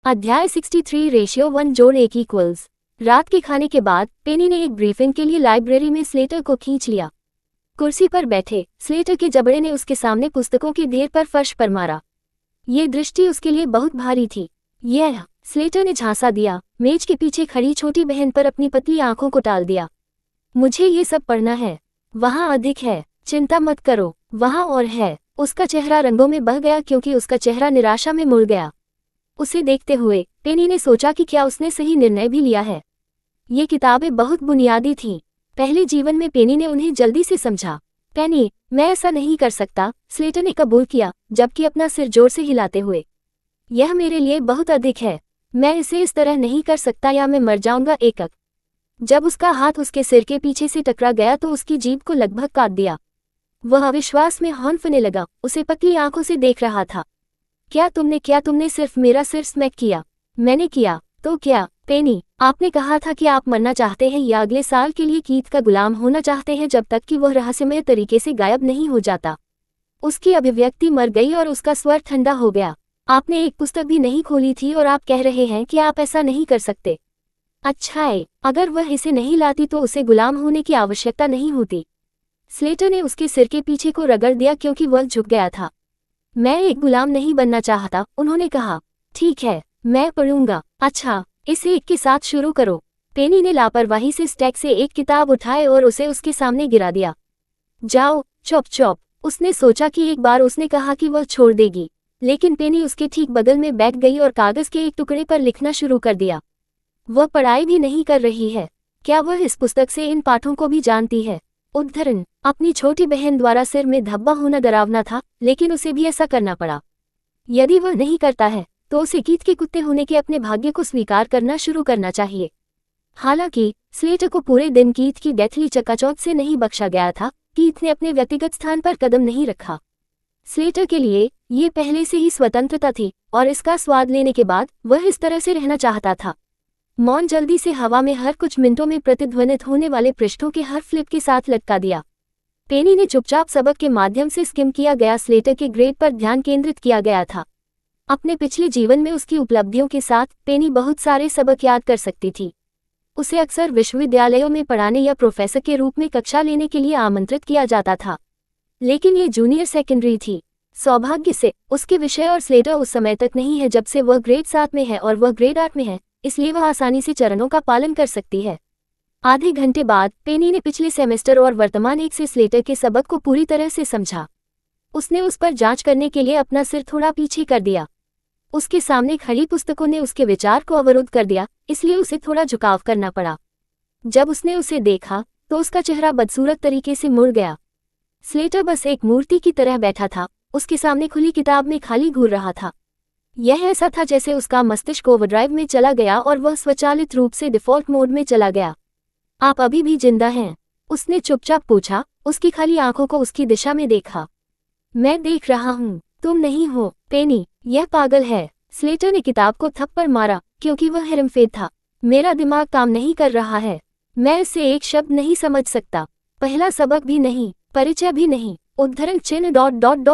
अध्याय 63 रेशियो 1 जोड़ 1 इक्वल्स। रात के खाने के बाद पेनी ने एक ब्रीफिंग के लिए लाइब्रेरी में स्लेटर को खींच लिया। कुर्सी पर बैठे स्लेटर के जबड़े ने उसके सामने पुस्तकों के ढेर पर फर्श पर मारा। ये दृष्टि उसके लिए बहुत भारी थी। यह स्लेटर ने झांसा दिया, मेज के पीछे खड़ी छोटी बहन पर अपनी पतली आंखों को टाल दिया। मुझे ये सब पढ़ना है। वहाँ अधिक है, चिंता मत करो। वहाँ और है। उसका चेहरा रंगों में बह गया क्योंकि उसका चेहरा निराशा में मुड़ गया। उसे देखते हुए पेनी ने सोचा कि क्या उसने सही निर्णय भी लिया है। ये किताबें बहुत बुनियादी थीं। पहले जीवन में पेनी ने उन्हें जल्दी से समझा। पेनी, मैं ऐसा नहीं कर सकता, स्लेटर ने कबूल किया, जबकि अपना सिर जोर से हिलाते हुए। यह मेरे लिए बहुत अधिक है। मैं इसे इस तरह नहीं कर सकता या मैं मर जाऊंगा। एकक जब उसका हाथ उसके सिर के पीछे से टकरा गया तो उसकी जीभ को लगभग काट दिया। वह अविश्वास में हौंफने लगा, उसे पतली आंखों से देख रहा था। क्या तुमने सिर्फ मेरा सिर स्मैक किया? मैंने किया तो क्या? पेनी, आपने कहा था कि आप मरना चाहते हैं या अगले साल के लिए कीथ का गुलाम होना चाहते हैं जब तक कि वह रहस्यमय तरीके से गायब नहीं हो जाता। उसकी अभिव्यक्ति मर गई और उसका स्वर ठंडा हो गया। आपने एक पुस्तक भी नहीं खोली थी और आप कह रहे हैं कि आप ऐसा नहीं कर सकते। अच्छा है, अगर वह इसे नहीं लाती तो उसे गुलाम होने की आवश्यकता नहीं होती। स्लेटर ने उसके सिर के पीछे को रगड़ दिया क्योंकि वह झुक गया था। मैं एक गुलाम नहीं बनना चाहता, उन्होंने कहा। ठीक है, मैं पढ़ूंगा। अच्छा, इसे एक के साथ शुरू करो। पेनी ने लापरवाही से स्टैक से एक किताब उठाए और उसे उसके सामने गिरा दिया। जाओ, चौप चौप। उसने सोचा कि एक बार उसने कहा कि वह छोड़ देगी, लेकिन पेनी उसके ठीक बगल में बैठ गई और कागज के एक टुकड़े पर लिखना शुरू कर दिया। वह पढ़ाई भी नहीं कर रही है। क्या वह इस पुस्तक से इन पाठों को भी जानती है? उद्धरण, अपनी छोटी बहन द्वारा सिर में धब्बा होना डरावना था, लेकिन उसे भी ऐसा करना पड़ा। यदि वह नहीं करता है तो उसे कीथ के कुत्ते होने के अपने भाग्य को स्वीकार करना शुरू करना चाहिए। हालांकि स्लेटर को पूरे दिन कीथ की डेथली चकाचौंध से नहीं बख्शा गया था। कीथ ने अपने व्यक्तिगत स्थान पर कदम नहीं रखा। स्लेटर के लिए ये पहले से ही स्वतंत्रता थी और इसका स्वाद लेने के बाद वह इस तरह से रहना चाहता था। मौन जल्दी से हवा में हर कुछ मिनटों में प्रतिध्वनित होने वाले पृष्ठों के हर फ्लिप के साथ लटका दिया। पेनी ने चुपचाप सबक के माध्यम से स्किम किया गया स्लेटर के ग्रेड पर ध्यान केंद्रित किया गया था। अपने पिछले जीवन में उसकी उपलब्धियों के साथ पेनी बहुत सारे सबक याद कर सकती थी। उसे अक्सर विश्वविद्यालयों में पढ़ाने या प्रोफेसर के रूप में कक्षा लेने के लिए आमंत्रित किया जाता था, लेकिन ये जूनियर सेकेंडरी थी। सौभाग्य से उसके विषय और स्लेटर उस समय तक नहीं है जब से वह ग्रेड 7 में है और वह ग्रेड 8 में है, इसलिए वह आसानी से चरणों का पालन कर सकती है। आधे घंटे बाद पेनी ने पिछले सेमेस्टर और वर्तमान एक से स्लेटर के सबक को पूरी तरह से समझा। उसने उस पर जांच करने के लिए अपना सिर थोड़ा पीछे कर दिया। उसके सामने खड़ी पुस्तकों ने उसके विचार को अवरुद्ध कर दिया, इसलिए उसे थोड़ा झुकाव करना पड़ा। जब उसने उसे देखा तो उसका चेहरा बदसूरत तरीके से मुड़ गया। स्लेटर बस एक मूर्ति की तरह बैठा था, उसके सामने खुली किताब में खाली घूर रहा था। यह ऐसा था जैसे उसका मस्तिष्क ओवरड्राइव में चला गया और वह स्वचालित रूप से डिफ़ॉल्ट मोड में चला गया। आप अभी भी जिंदा हैं? उसने चुपचाप पूछा, उसकी खाली आंखों को उसकी दिशा में देखा। मैं देख रहा हूँ, तुम नहीं हो। पेनी, यह पागल है। स्लेटर ने किताब को थप्पड़ मारा क्योंकि वह हेरमफेद था। मेरा दिमाग काम नहीं कर रहा है। मैं इससे एक शब्द नहीं समझ सकता। पहला सबक भी नहीं, परिचय भी नहीं। उद्धरण चिन्ह ...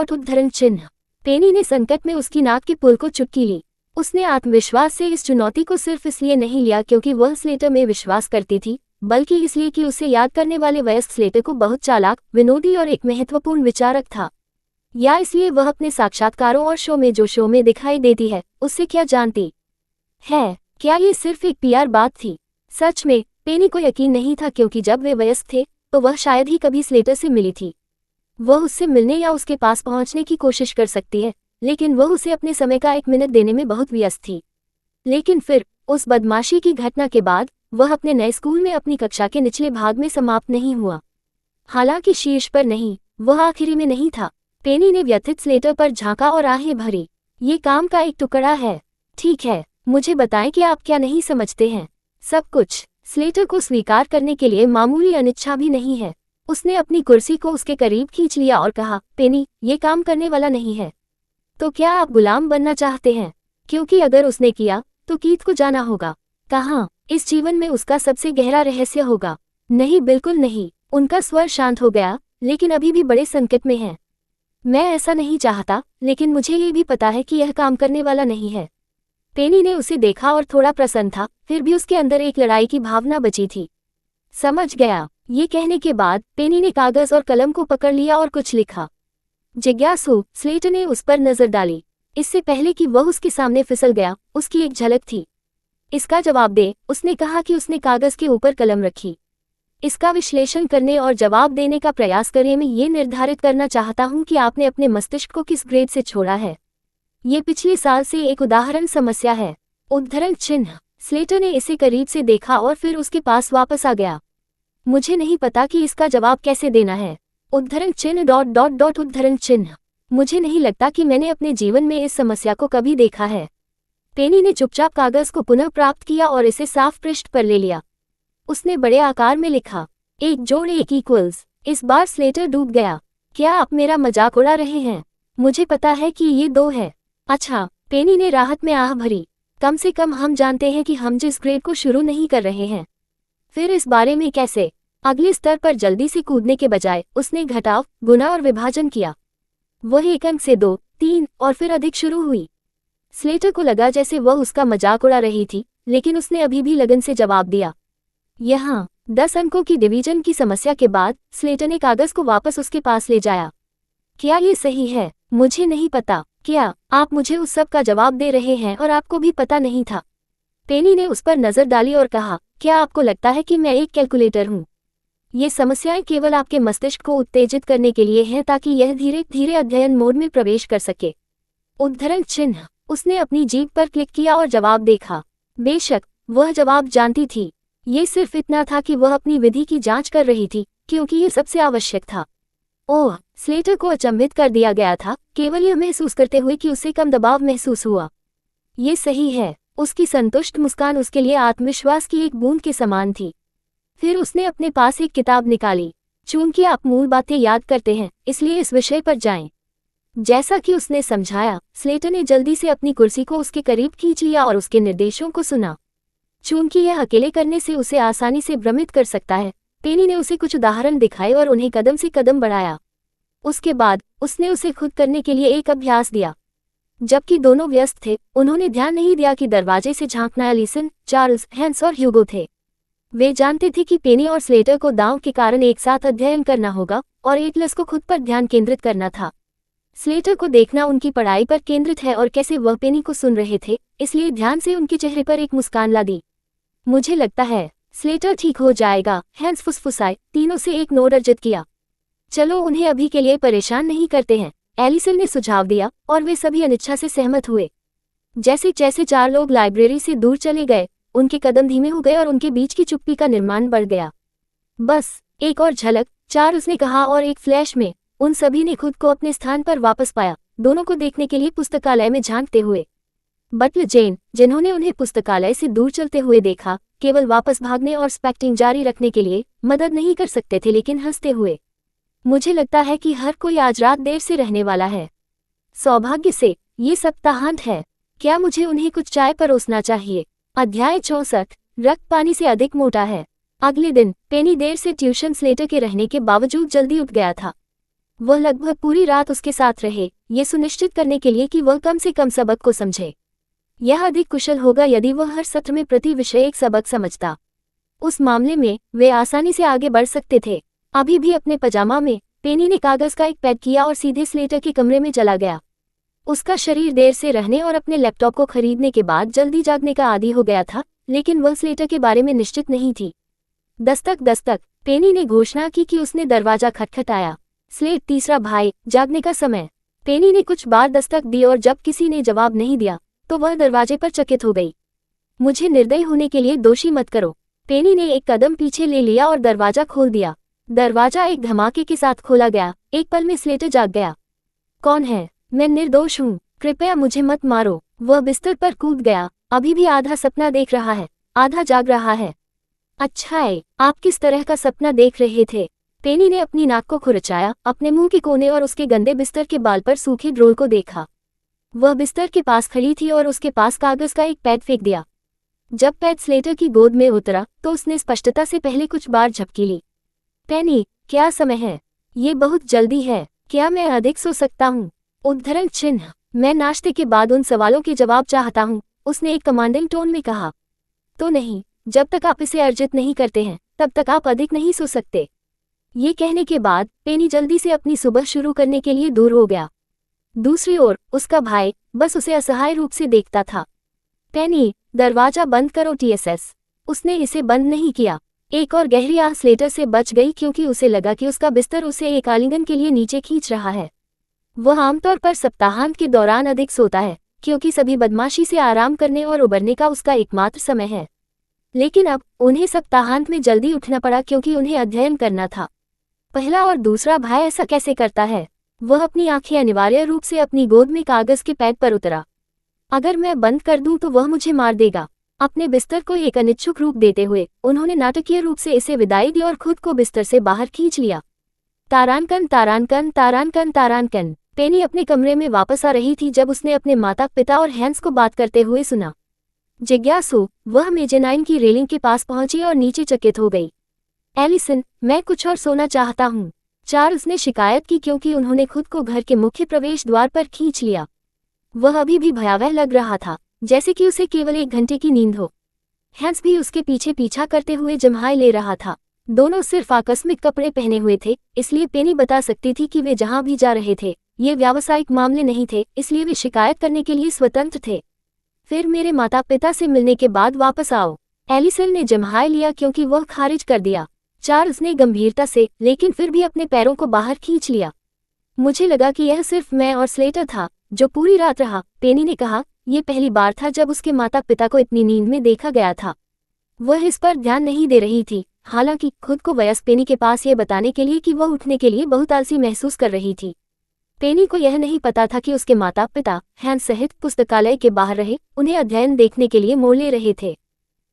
उद्धरण चिन्ह। पेनी ने संकट में उसकी नाक के पुल को चुटकी ली। उसने आत्मविश्वास से इस चुनौती को सिर्फ इसलिए नहीं लिया क्योंकि वह स्लेटर में विश्वास करती थी, बल्कि इसलिए कि उसे याद करने वाले वयस्क स्लेटर को बहुत चालाक, विनोदी और एक महत्वपूर्ण विचारक था। या इसलिए वह अपने साक्षात्कारों और शो में दिखाई देती है, उससे क्या जानती है? क्या ये सिर्फ एक पीआर बात थी? सच में पेनी को यकीन नहीं था क्योंकि जब वे वयस्क थे तो वह शायद ही कभी स्लेटर से मिली थी। वह उससे मिलने या उसके पास पहुंचने की कोशिश कर सकती है, लेकिन वह उसे अपने समय का 1 मिनट देने में बहुत व्यस्त थी। लेकिन फिर उस बदमाशी की घटना के बाद वह अपने नए स्कूल में अपनी कक्षा के निचले भाग में समाप्त नहीं हुआ। हालांकि शीर्ष पर नहीं, वह आखिरी में नहीं था। पेनी ने व्यथित स्लेटर पर झांका और आहें भरी। ये काम का एक टुकड़ा है। ठीक है, मुझे बताएं कि आप क्या नहीं समझते हैं। सब कुछ। स्लेटर को स्वीकार करने के लिए मामूली अनिच्छा भी नहीं है। उसने अपनी कुर्सी को उसके करीब खींच लिया और कहा, पेनी, ये काम करने वाला नहीं है। तो क्या आप गुलाम बनना चाहते हैं? क्योंकि अगर उसने किया तो कीथ को जाना होगा। कहाँ? इस जीवन में उसका सबसे गहरा रहस्य होगा। नहीं, बिल्कुल नहीं। उनका स्वर शांत हो गया, लेकिन अभी भी बड़े संकट में है। मैं ऐसा नहीं चाहता, लेकिन मुझे ये भी पता है कि यह काम करने वाला नहीं है। पेनी ने उसे देखा और थोड़ा प्रसन्न था, फिर भी उसके अंदर एक लड़ाई की भावना बची थी। समझ गया, ये कहने के बाद पेनी ने कागज और कलम को पकड़ लिया और कुछ लिखा। जिज्ञासु स्लेटर ने उस पर नजर डाली। इससे पहले कि वह उसके सामने फिसल गया, उसकी एक झलक थी। इसका जवाब दे, उसने कहा कि उसने कागज के ऊपर कलम रखी। इसका विश्लेषण करने और जवाब देने का प्रयास करें। मैं ये निर्धारित करना चाहता हूं कि आपने अपने मस्तिष्क को किस ग्रेड से छोड़ा है। ये पिछले साल से एक उदाहरण समस्या है। उद्धरण चिन्ह। स्लेटर ने इसे करीब से देखा और फिर उसके पास वापस आ गया। मुझे नहीं पता कि इसका जवाब कैसे देना है। उद्धरण चिन्ह ... उद्धरण चिन्ह। मुझे नहीं लगता कि मैंने अपने जीवन में इस समस्या को कभी देखा है। पेनी ने चुपचाप कागज को पुनः प्राप्त किया और इसे साफ पृष्ठ पर ले लिया। उसने बड़े आकार में लिखा, 1 जोड़ 1 इक्वल्स। इस बार स्लेटर डूब गया। क्या आप मेरा मजाक उड़ा रहे हैं? मुझे पता है कि ये 2 है। अच्छा, पेनी ने राहत में आह भरी। कम से कम हम जानते हैं कि हम जिस ग्रेड को शुरू नहीं कर रहे हैं। फिर इस बारे में कैसे? अगले स्तर पर जल्दी से कूदने के बजाय उसने घटाव, गुणा और विभाजन किया। वह 1 अंक से 2, 3 और फिर अधिक शुरू हुई। स्लेटर को लगा जैसे वह उसका मजाक उड़ा रही थी, लेकिन उसने अभी भी लगन से जवाब दिया। यहाँ 10 अंकों की डिवीजन की समस्या के बाद स्लेटर ने कागज को वापस उसके पास ले जाया। क्या ये सही है? मुझे नहीं पता। क्या आप मुझे उस सब का जवाब दे रहे हैं और आपको भी पता नहीं था? पेनी ने उस पर नजर डाली और कहा, क्या आपको लगता है कि मैं एक कैलकुलेटर हूँ? ये समस्याएं केवल आपके मस्तिष्क को उत्तेजित करने के लिए हैं ताकि यह धीरे धीरे अध्ययन मोड में प्रवेश कर सके। उद्धरण चिन्ह। उसने अपनी जीभ पर क्लिक किया और जवाब देखा। बेशक वह जवाब जानती थी। ये सिर्फ इतना था कि वह अपनी विधि की जांच कर रही थी, क्योंकि ये सबसे आवश्यक था। ओह, स्लेटर को अचंभित कर दिया गया था, केवल यह महसूस करते हुए कि उसे कम दबाव महसूस हुआ। ये सही है। उसकी संतुष्ट मुस्कान उसके लिए आत्मविश्वास की एक बूंद के समान थी। फिर उसने अपने पास एक किताब निकाली। चूंकि आप मूल बातें याद करते हैं, इसलिए इस विषय पर जाएं। जैसा कि उसने समझाया, स्लेटर ने जल्दी से अपनी कुर्सी को उसके करीब खींच लिया और उसके निर्देशों को सुना। चूंकि यह अकेले करने से उसे आसानी से भ्रमित कर सकता है, पेनी ने उसे कुछ उदाहरण दिखाए और उन्हें कदम से कदम बढ़ाया। उसके बाद उसने उसे खुद करने के लिए एक अभ्यास दिया। जबकि दोनों व्यस्त थे, उन्होंने ध्यान नहीं दिया कि दरवाजे से झांकना एलिसन, चार्ल्स, हैंस और ह्यूगो थे। वे जानते थे कि पेनी और स्लेटर को दांव के कारण एक साथ अध्ययन करना होगा और एटलस को खुद पर ध्यान केंद्रित करना था। स्लेटर को देखना उनकी पढ़ाई पर केंद्रित है और कैसे वह पेनी को सुन रहे थे, इसलिए ध्यान से उनके चेहरे पर एक मुस्कान ला दी। मुझे लगता है स्लेटर ठीक हो जाएगा, हैंस फुसफुसाए। तीनों से एक नोट अर्जित किया। चलो उन्हें अभी के लिए परेशान नहीं करते हैं, एलिसन ने सुझाव दिया और वे सभी अनिच्छा से सहमत हुए। जैसे जैसे 4 लोग लाइब्रेरी से दूर चले गए, उनके कदम धीमे हो गए और उनके बीच की चुप्पी का निर्माण बढ़ गया। बस एक और झलक, चार्ल्स ने कहा, और एक फ्लैश में उन सभी ने खुद को अपने स्थान पर वापस पाया, दोनों को देखने के लिए पुस्तकालय में झांकते हुए। बटलर जेन, जिन्होंने उन्हें पुस्तकालय से दूर चलते हुए देखा, केवल वापस भागने और स्पेक्टिंग जारी रखने के लिए मदद नहीं कर सकते थे, लेकिन हंसते हुए। मुझे लगता है कि हर कोई आज रात देर से रहने वाला है। सौभाग्य से ये सप्ताहांत है। क्या मुझे उन्हें कुछ चाय परोसना चाहिए? अध्याय 64। रक्त पानी से अधिक मोटा है। अगले दिन पेनी देर से ट्यूशन स्लेटर के रहने के बावजूद जल्दी उठ गया था। वह लगभग पूरी रात उसके साथ रहे, ये सुनिश्चित करने के लिए कि वह कम से कम सबक को समझे। यह अधिक कुशल होगा यदि वह हर सत्र में प्रति विषय एक सबक समझता। उस मामले में वे आसानी से आगे बढ़ सकते थे। अभी भी अपने पजामा में पेनी ने कागज का एक पैड किया और सीधे स्लेटर के कमरे में चला गया। उसका शरीर देर से रहने और अपने लैपटॉप को खरीदने के बाद जल्दी जागने का आदी हो गया था, लेकिन वह स्लेटर के बारे में निश्चित नहीं थी। दस्तक दस्तक। पेनी ने घोषणा की कि उसने दरवाजा खटखटाया। स्लेट, तीसरा भाई, जागने का समय। पेनी ने कुछ बार दस्तक दी और जब किसी ने जवाब नहीं दिया तो वह दरवाजे पर चकित हो गई। मुझे निर्दयी होने के लिए दोषी मत करो। पेनी ने एक कदम पीछे ले लिया और दरवाजा खोल दिया। दरवाजा एक धमाके के साथ खोला गया। एक पल में स्लेटर जाग गया। कौन है? मैं निर्दोष हूँ, कृपया मुझे मत मारो। वह बिस्तर पर कूद गया। अभी भी आधा सपना देख रहा है, आधा जाग रहा है। अच्छा है, आप किस तरह का सपना देख रहे थे? पेनी ने अपनी नाक को खुरचाया, अपने मुंह के कोने और उसके गंदे बिस्तर के बाल पर सूखे ड्रोल को देखा। वह बिस्तर के पास खड़ी थी और उसके पास कागज का एक पैड फेंक दिया। जब पैड स्लेटर की गोद में उतरा तो उसने स्पष्टता से पहले कुछ बार झपकी ली। पेनी, क्या समय है? ये बहुत जल्दी है। क्या मैं अधिक सो सकता हूँ? उद्धरण चिन्ह। मैं नाश्ते के बाद उन सवालों के जवाब चाहता हूँ उसने एक कमांडिंग टोन में कहा। तो नहीं, जब तक आप इसे अर्जित नहीं करते हैं तब तक आप अधिक नहीं सो सकते। ये कहने के बाद पेनी जल्दी से अपनी सुबह शुरू करने के लिए दूर हो गया। दूसरी ओर उसका भाई बस उसे असहाय रूप से देखता था। पेनी, दरवाजा बंद करो टीएसएस। उसने इसे बंद नहीं किया। एक और गहरी आह स्लेटर से बच गई क्योंकि उसे लगा कि उसका बिस्तर उसे एक आलिंगन के लिए नीचे खींच रहा है। वह आमतौर पर सप्ताहांत के दौरान अधिक सोता है क्योंकि सभी बदमाशी से आराम करने और उबरने का उसका एकमात्र समय है। लेकिन अब उन्हें सप्ताहांत में जल्दी उठना पड़ा क्योंकि उन्हें अध्ययन करना था। पहला और दूसरा भाई ऐसा कैसे करता है? वह अपनी आंखें अनिवार्य रूप से अपनी गोद में कागज के पैड पर उतरा। अगर मैं बंद कर दूं तो वह मुझे मार देगा। अपने बिस्तर को एक अनिच्छुक रूप देते हुए उन्होंने नाटकीय रूप से इसे विदाई दी और खुद को बिस्तर से बाहर खींच लिया। तारानकन तारानकन तारानकन तारानकन। पेनी अपने कमरे में वापस आ रही थी जब उसने अपने माता पिता और हैंस को बात करते हुए सुना। जिज्ञासु, वह मेजेनाइन की रेलिंग के पास पहुंची और नीचे चकित हो गई। एलिसन, मैं कुछ और सोना चाहता हूँ, चार्ल्स ने शिकायत की क्योंकि उन्होंने खुद को घर के मुख्य प्रवेश द्वार पर खींच लिया। वह अभी भी भयावह लग रहा था, जैसे कि उसे केवल 1 घंटे की नींद हो। हैंस भी उसके पीछे पीछा करते हुए जम्हाई ले रहा था। दोनों सिर्फ आकस्मिक कपड़े पहने हुए थे, इसलिए पेनी बता सकती थी कि वे जहां भी जा रहे थे ये व्यावसायिक मामले नहीं थे, इसलिए वे शिकायत करने के लिए स्वतंत्र थे। फिर मेरे माता पिता से मिलने के बाद वापस आओ, एलिसन ने जम्हाई लिया क्योंकि वह खारिज कर दिया। चार्ल्स ने गंभीरता से लेकिन फिर भी अपने पैरों को बाहर खींच लिया। मुझे लगा कि यह सिर्फ मैं और स्लेटर था जो पूरी रात रहा, पेनी ने कहा। यह पहली बार था जब उसके माता पिता को इतनी नींद में देखा गया था। वह इस पर ध्यान नहीं दे रही थी, हालांकि खुद को वयस्क पेनी के पास यह बताने के लिए कि वह उठने के लिए बहुत आलसी महसूस कर रही थी। पेनी को यह नहीं पता था कि उसके माता पिता हैंस सहित पुस्तकालय के बाहर रहे उन्हें अध्ययन देखने के लिए मोड़ ले रहे थे।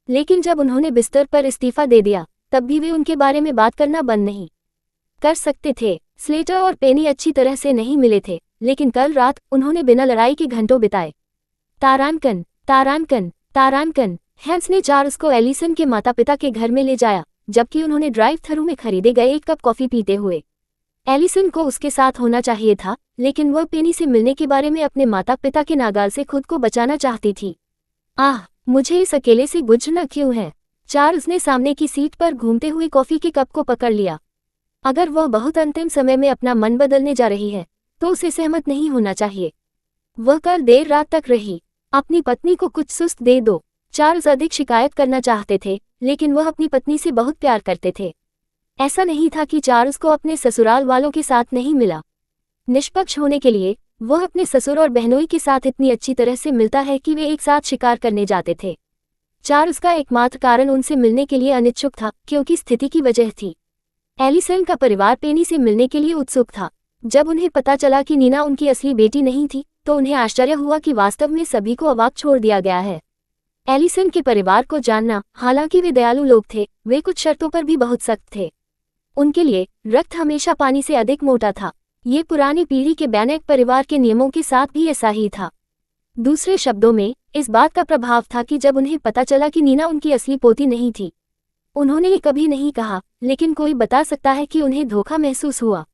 लेकिन जब उन्होंने बिस्तर पर इस्तीफा दे दिया तब भी वे उनके बारे में बात करना बंद नहीं कर सकते थे। स्लेटर और पेनी अच्छी तरह से नहीं मिले थे, लेकिन कल रात उन्होंने बिना लड़ाई के घंटों बिताए। तारानकन तारानकन तारानकन। हैंस ने चार्ल्स को एलिसन के माता पिता के घर में ले जाया, जबकि उन्होंने ड्राइव थ्रू में खरीदे गए 1 कप कॉफी पीते हुए। एलिसन को उसके साथ होना चाहिए था, लेकिन वह पेनी से मिलने के बारे में अपने माता पिता के नागाल से खुद को बचाना चाहती थी। आह, मुझे इस अकेले से गुजरना क्यों है? चार्ल्स ने सामने की सीट पर घूमते हुए कॉफी के कप को पकड़ लिया। अगर वह बहुत अंतिम समय में अपना मन बदलने जा रही है तो उसे सहमत नहीं होना चाहिए। वह कल देर रात तक रही। अपनी पत्नी को कुछ सुस्त दे दो। चार्ल्स अधिक शिकायत करना चाहते थे, लेकिन वह अपनी पत्नी से बहुत प्यार करते थे। ऐसा नहीं था कि चार्ल्स को अपने ससुराल वालों के साथ नहीं मिला। निष्पक्ष होने के लिए वह अपने ससुर और बहनोई के साथ इतनी अच्छी तरह से मिलता है कि वे एक साथ शिकार करने जाते थे। चार्ल्स का एकमात्र कारण उनसे मिलने के लिए अनिच्छुक था क्योंकि स्थिति की वजह थी। एलिसन का परिवार पेनी से मिलने के लिए उत्सुक था। जब उन्हें पता चला कि नीना उनकी असली बेटी नहीं थी तो उन्हें आश्चर्य हुआ कि वास्तव में सभी को अवाक छोड़ दिया गया है। एलिसन के परिवार को जानना, हालांकि वे दयालु लोग थे, वे कुछ शर्तों पर भी बहुत सख्त थे। उनके लिए रक्त हमेशा पानी से अधिक मोटा था। ये पुरानी पीढ़ी के बैनेट परिवार के नियमों के साथ भी ऐसा ही था। दूसरे शब्दों में, इस बात का प्रभाव था कि जब उन्हें पता चला कि नीना उनकी असली पोती नहीं थी, उन्होंने ये कभी नहीं कहा, लेकिन कोई बता सकता है कि उन्हें धोखा महसूस हुआ।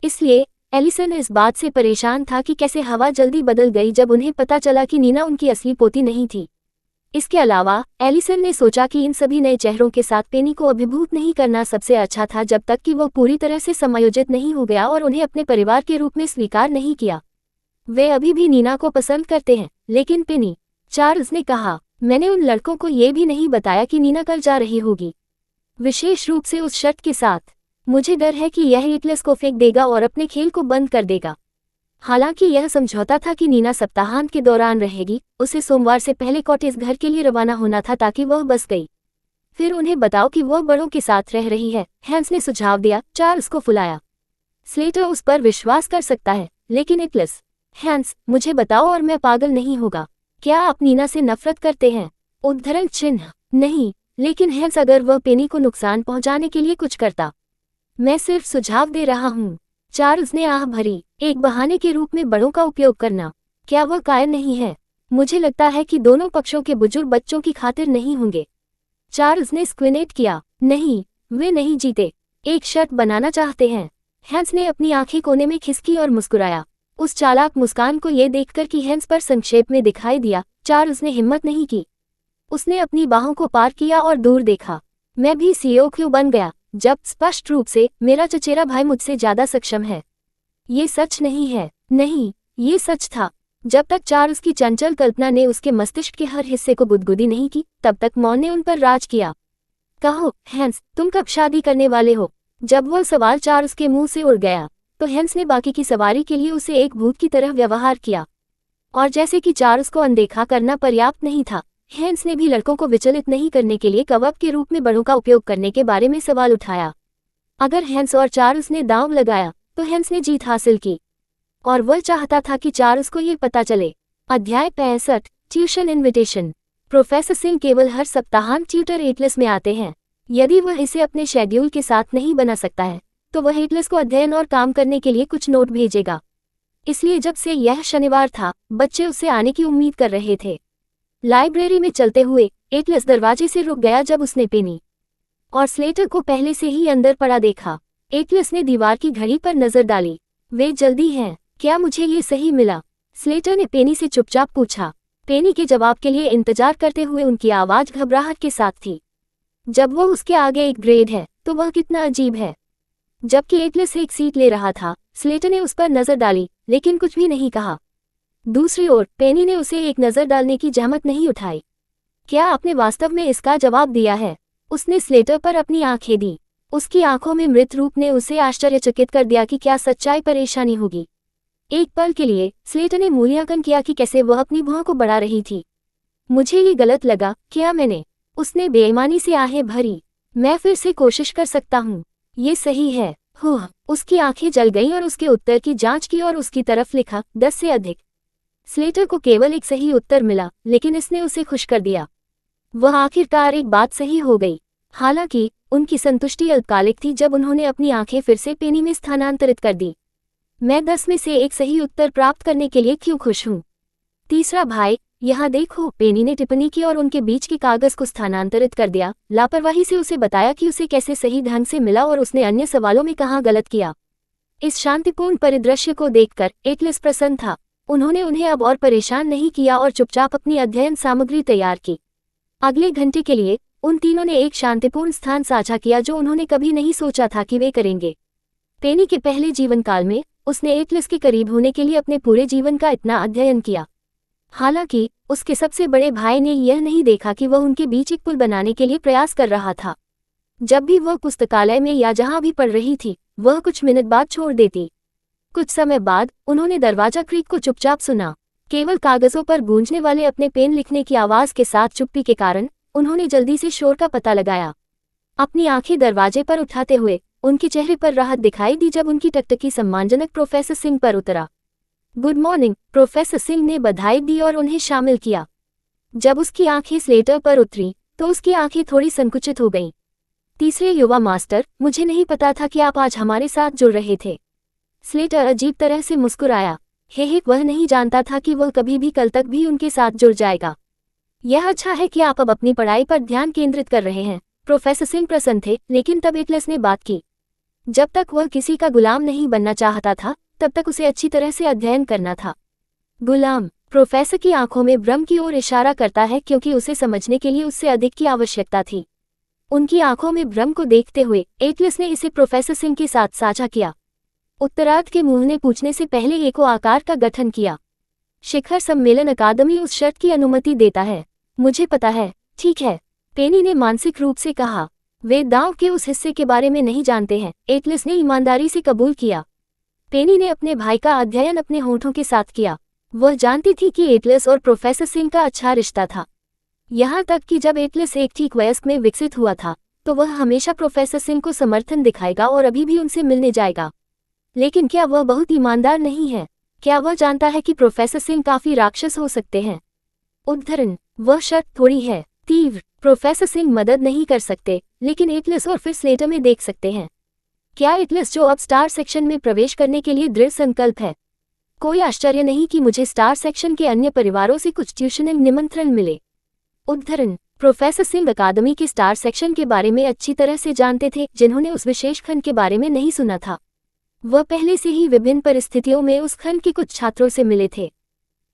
इसलिए एलिसन इस बात से परेशान था कि कैसे हवा जल्दी बदल गई जब उन्हें पता चला कि नीना उनकी असली पोती नहीं थी। इसके अलावा एलिसन ने सोचा कि इन सभी नए चेहरों के साथ पेनी को अभिभूत नहीं करना सबसे अच्छा था जब तक कि वह पूरी तरह से समायोजित नहीं हो गया और उन्हें अपने परिवार के रूप में स्वीकार नहीं किया। वे अभी भी नीना को पसंद करते हैं, लेकिन पेनी, चार्ल्स ने कहा, मैंने उन लड़कों को ये भी नहीं बताया कि नीना कल जा रही होगी, विशेष रूप से उस शर्त के साथ। मुझे डर है कि यह एटलस को फेंक देगा और अपने खेल को बंद कर देगा। हालांकि यह समझौता था कि नीना सप्ताहांत के दौरान रहेगी, उसे सोमवार से पहले कॉटेज घर के लिए रवाना होना था ताकि वह बस गई। फिर उन्हें बताओ कि वह बड़ों के साथ रह रही है, हैंस ने सुझाव दिया। चार्ल्स को फुलाया। स्लेटर उस पर विश्वास कर सकता है, लेकिन एटलस, हैंस, मुझे बताओ और मैं पागल नहीं होगा। क्या आप नीना से नफरत करते हैं? उद्धरण चिन्ह। नहीं, लेकिन हैंस, अगर वह पेनी को नुकसान पहुंचाने के लिए कुछ करता। मैं सिर्फ सुझाव दे रहा हूँ। चार्ल्स ने आह भरी। एक बहाने के रूप में बड़ों का उपयोग करना, क्या वह कायर नहीं है? मुझे लगता है कि दोनों पक्षों के बुजुर्ग बच्चों की खातिर नहीं होंगे। चार्ल्स ने स्क्विनेट किया। नहीं, वे नहीं जीते। एक शर्त बनाना चाहते हैं। हैंस ने अपनी आंखें कोने में खिसकी और मुस्कुराया। उस चालाक मुस्कान को ये देखकर कि हैंस पर संक्षेप में दिखाई दिया, चार्ल्स ने हिम्मत नहीं की। उसने अपनी बाहों को पार किया और दूर देखा। मैं भी सीईओ क्यों बन गया, जब स्पष्ट रूप से मेरा चचेरा भाई मुझसे ज्यादा सक्षम है। ये सच नहीं है। नहीं, ये सच था। जब तक चार्ल्स की चंचल कल्पना ने उसके मस्तिष्क के हर हिस्से को गुदगुदी नहीं की, तब तक मौन ने उन पर राज किया। कहो हैंस, तुम कब शादी करने वाले हो? जब वह सवाल चार्ल्स के मुंह से उड़ गया, तो हैंस ने बाकी की सवारी के लिए उसे एक भूत की तरह व्यवहार किया। और जैसे कि चार्ल्स को अनदेखा करना पर्याप्त नहीं था, हैंस ने भी लड़कों को विचलित नहीं करने के लिए कवच के रूप में बड़ों का उपयोग करने के बारे में सवाल उठाया। अगर हैंस और चार्ल्स ने दांव लगाया, तो हैंस ने जीत हासिल की, और वह चाहता था कि चार्ल्स को ये पता चले। अध्याय 65, ट्यूशन इन्विटेशन। प्रोफेसर सिंह केवल हर सप्ताहांत ट्यूटर एटलस में आते हैं। यदि वह इसे अपने शेड्यूल के साथ नहीं बना सकता है, तो वह एटलस को अध्ययन और काम करने के लिए कुछ नोट भेजेगा। इसलिए जब से यह शनिवार था, बच्चे उससे आने की उम्मीद कर रहे थे। लाइब्रेरी में चलते हुए एटलस दरवाजे से रुक गया जब उसने पेनी और स्लेटर को पहले से ही अंदर पड़ा देखा। एटलस ने दीवार की घड़ी पर नजर डाली। वे जल्दी हैं, क्या मुझे ये सही मिला? स्लेटर ने पेनी से चुपचाप पूछा। पेनी के जवाब के लिए इंतजार करते हुए उनकी आवाज घबराहट के साथ थी। जब वह उसके आगे एक ग्रेड है, तो वह कितना अजीब है। जबकि एटलस एक सीट ले रहा था, स्लेटर ने उस पर नजर डाली, लेकिन कुछ भी नहीं कहा। दूसरी ओर पेनी ने उसे एक नजर डालने की जहमत नहीं उठाई। क्या आपने वास्तव में इसका जवाब दिया है? उसने स्लेटर पर अपनी आंखें दी। उसकी आंखों में मृत रूप ने उसे आश्चर्यचकित कर दिया कि क्या सच्चाई परेशानी होगी। एक पल के लिए स्लेटर ने मूल्यांकन किया कि कैसे वह अपनी भौं को बढ़ा रही थी। मुझे ये गलत लगा, क्या मैंने? उसने बेईमानी से आहें भरी। मैं फिर से कोशिश कर सकता हूँ। ये सही है। हुआ। उसकी आंखें जल गईं और उसके उत्तर की जांच की और उसकी तरफ लिखा 10 से अधिक। स्लेटर को केवल एक सही उत्तर मिला, लेकिन इसने उसे खुश कर दिया। वह आखिरकार एक बात सही हो गई। हालांकि उनकी संतुष्टि अल्पकालिक थी जब उन्होंने अपनी आंखें फिर से पेनी में स्थानांतरित कर दी। मैं 10 में से एक सही उत्तर प्राप्त करने के लिए क्यों खुश हूँ? तीसरा भाई, यहाँ देखो, पेनी ने टिप्पणी की और उनके बीच के कागज को स्थानांतरित कर दिया। लापरवाही से उसे बताया कि उसे कैसे सही ढंग से मिला और उसने अन्य सवालों में कहाँ गलत किया। इस शांतिपूर्ण परिदृश्य को देखकर एटलस प्रसन्न था। उन्होंने उन्हें अब और परेशान नहीं किया और चुपचाप अपनी अध्ययन सामग्री तैयार की। अगले घंटे के लिए उन तीनों ने एक शांतिपूर्ण स्थान साझा किया जो उन्होंने कभी नहीं सोचा था कि वे करेंगे। पेनी के पहले जीवन काल में उसने एटलस के करीब होने के लिए अपने पूरे जीवन का इतना अध्ययन किया। हालांकि उसके सबसे बड़े भाई ने यह नहीं देखा कि वह उनके बीच एक पुल बनाने के लिए प्रयास कर रहा था। जब भी वह पुस्तकालय में या जहां भी पढ़ रही थी, वह कुछ मिनट बाद छोड़ देती। कुछ समय बाद उन्होंने दरवाजा क्रीक को चुपचाप सुना। केवल कागजों पर गूंजने वाले अपने पेन लिखने की आवाज के साथ चुप्पी के कारण उन्होंने जल्दी से शोर का पता लगाया। अपनी आंखें दरवाजे पर उठाते हुए उनके चेहरे पर राहत दिखाई दी जब उनकी टकटकी सम्मानजनक प्रोफेसर सिंह पर उतरा। गुड मॉर्निंग, प्रोफेसर सिंह ने बधाई दी और उन्हें शामिल किया। जब उसकी आंखें स्लेटर पर उतरी, तो उसकी आंखें थोड़ी संकुचित हो गईं। तीसरे युवा मास्टर, मुझे नहीं पता था कि आप आज हमारे साथ जुड़ रहे थे। स्लेटर अजीब तरह से मुस्कुराया। हे, वह नहीं जानता था कि वह कभी भी कल तक भी उनके साथ जुड़ जाएगा। यह अच्छा है कि आप अब अपनी पढ़ाई पर ध्यान केंद्रित कर रहे हैं। प्रोफेसर सिंह प्रसन्न थे, लेकिन तब एटलस ने बात की। जब तक वह किसी का गुलाम नहीं बनना चाहता था, तब तक उसे अच्छी तरह से अध्ययन करना था। गुलाम प्रोफेसर की आंखों में भ्रम की ओर इशारा करता है क्योंकि उसे समझने के लिए उससे अधिक की आवश्यकता थी। उनकी आंखों में भ्रम को देखते हुए एटलस ने इसे प्रोफेसर सिंह के साथ साझा किया। उत्तरार्ध के मूल ने पूछने से पहले एको आकार का गठन किया। शिखर सम्मेलन अकादमी उस शर्त की अनुमति देता है। मुझे पता है। ठीक है, पेनी ने मानसिक रूप से कहा। वे दांव के उस हिस्से के बारे में नहीं जानते हैं, एटलस ने ईमानदारी से कबूल किया। पेनी ने अपने भाई का अध्ययन अपने होठों के साथ किया। वह जानती थी कि एटलस और प्रोफेसर सिंह का अच्छा रिश्ता था। यहाँ तक कि जब एटलस एक ठीक वयस्क में विकसित हुआ था, तो वह हमेशा प्रोफेसर सिंह को समर्थन दिखाएगा और अभी भी उनसे मिलने जाएगा। लेकिन क्या वह बहुत ईमानदार नहीं है? क्या वह जानता है कि प्रोफेसर सिंह काफी राक्षस हो सकते हैं? उद्धरण, वह शर्त थोड़ी है। तीव्र, प्रोफेसर सिंह मदद नहीं कर सकते, लेकिन एटलस और फिर स्लेटर में देख सकते हैं। क्या एटलस, जो अब स्टार सेक्शन में प्रवेश करने के लिए दृढ़ संकल्प है? कोई आश्चर्य नहीं कि मुझे स्टार सेक्शन के अन्य परिवारों से कुछ ट्यूशनिंग निमंत्रण मिले। उद्धरण, प्रोफेसर सिंह अकादमी के स्टार सेक्शन के बारे में अच्छी तरह से जानते थे, जिन्होंने उस विशेष खंड के बारे में नहीं सुना था। वह पहले से ही विभिन्न परिस्थितियों में उस खंड के कुछ छात्रों से मिले थे।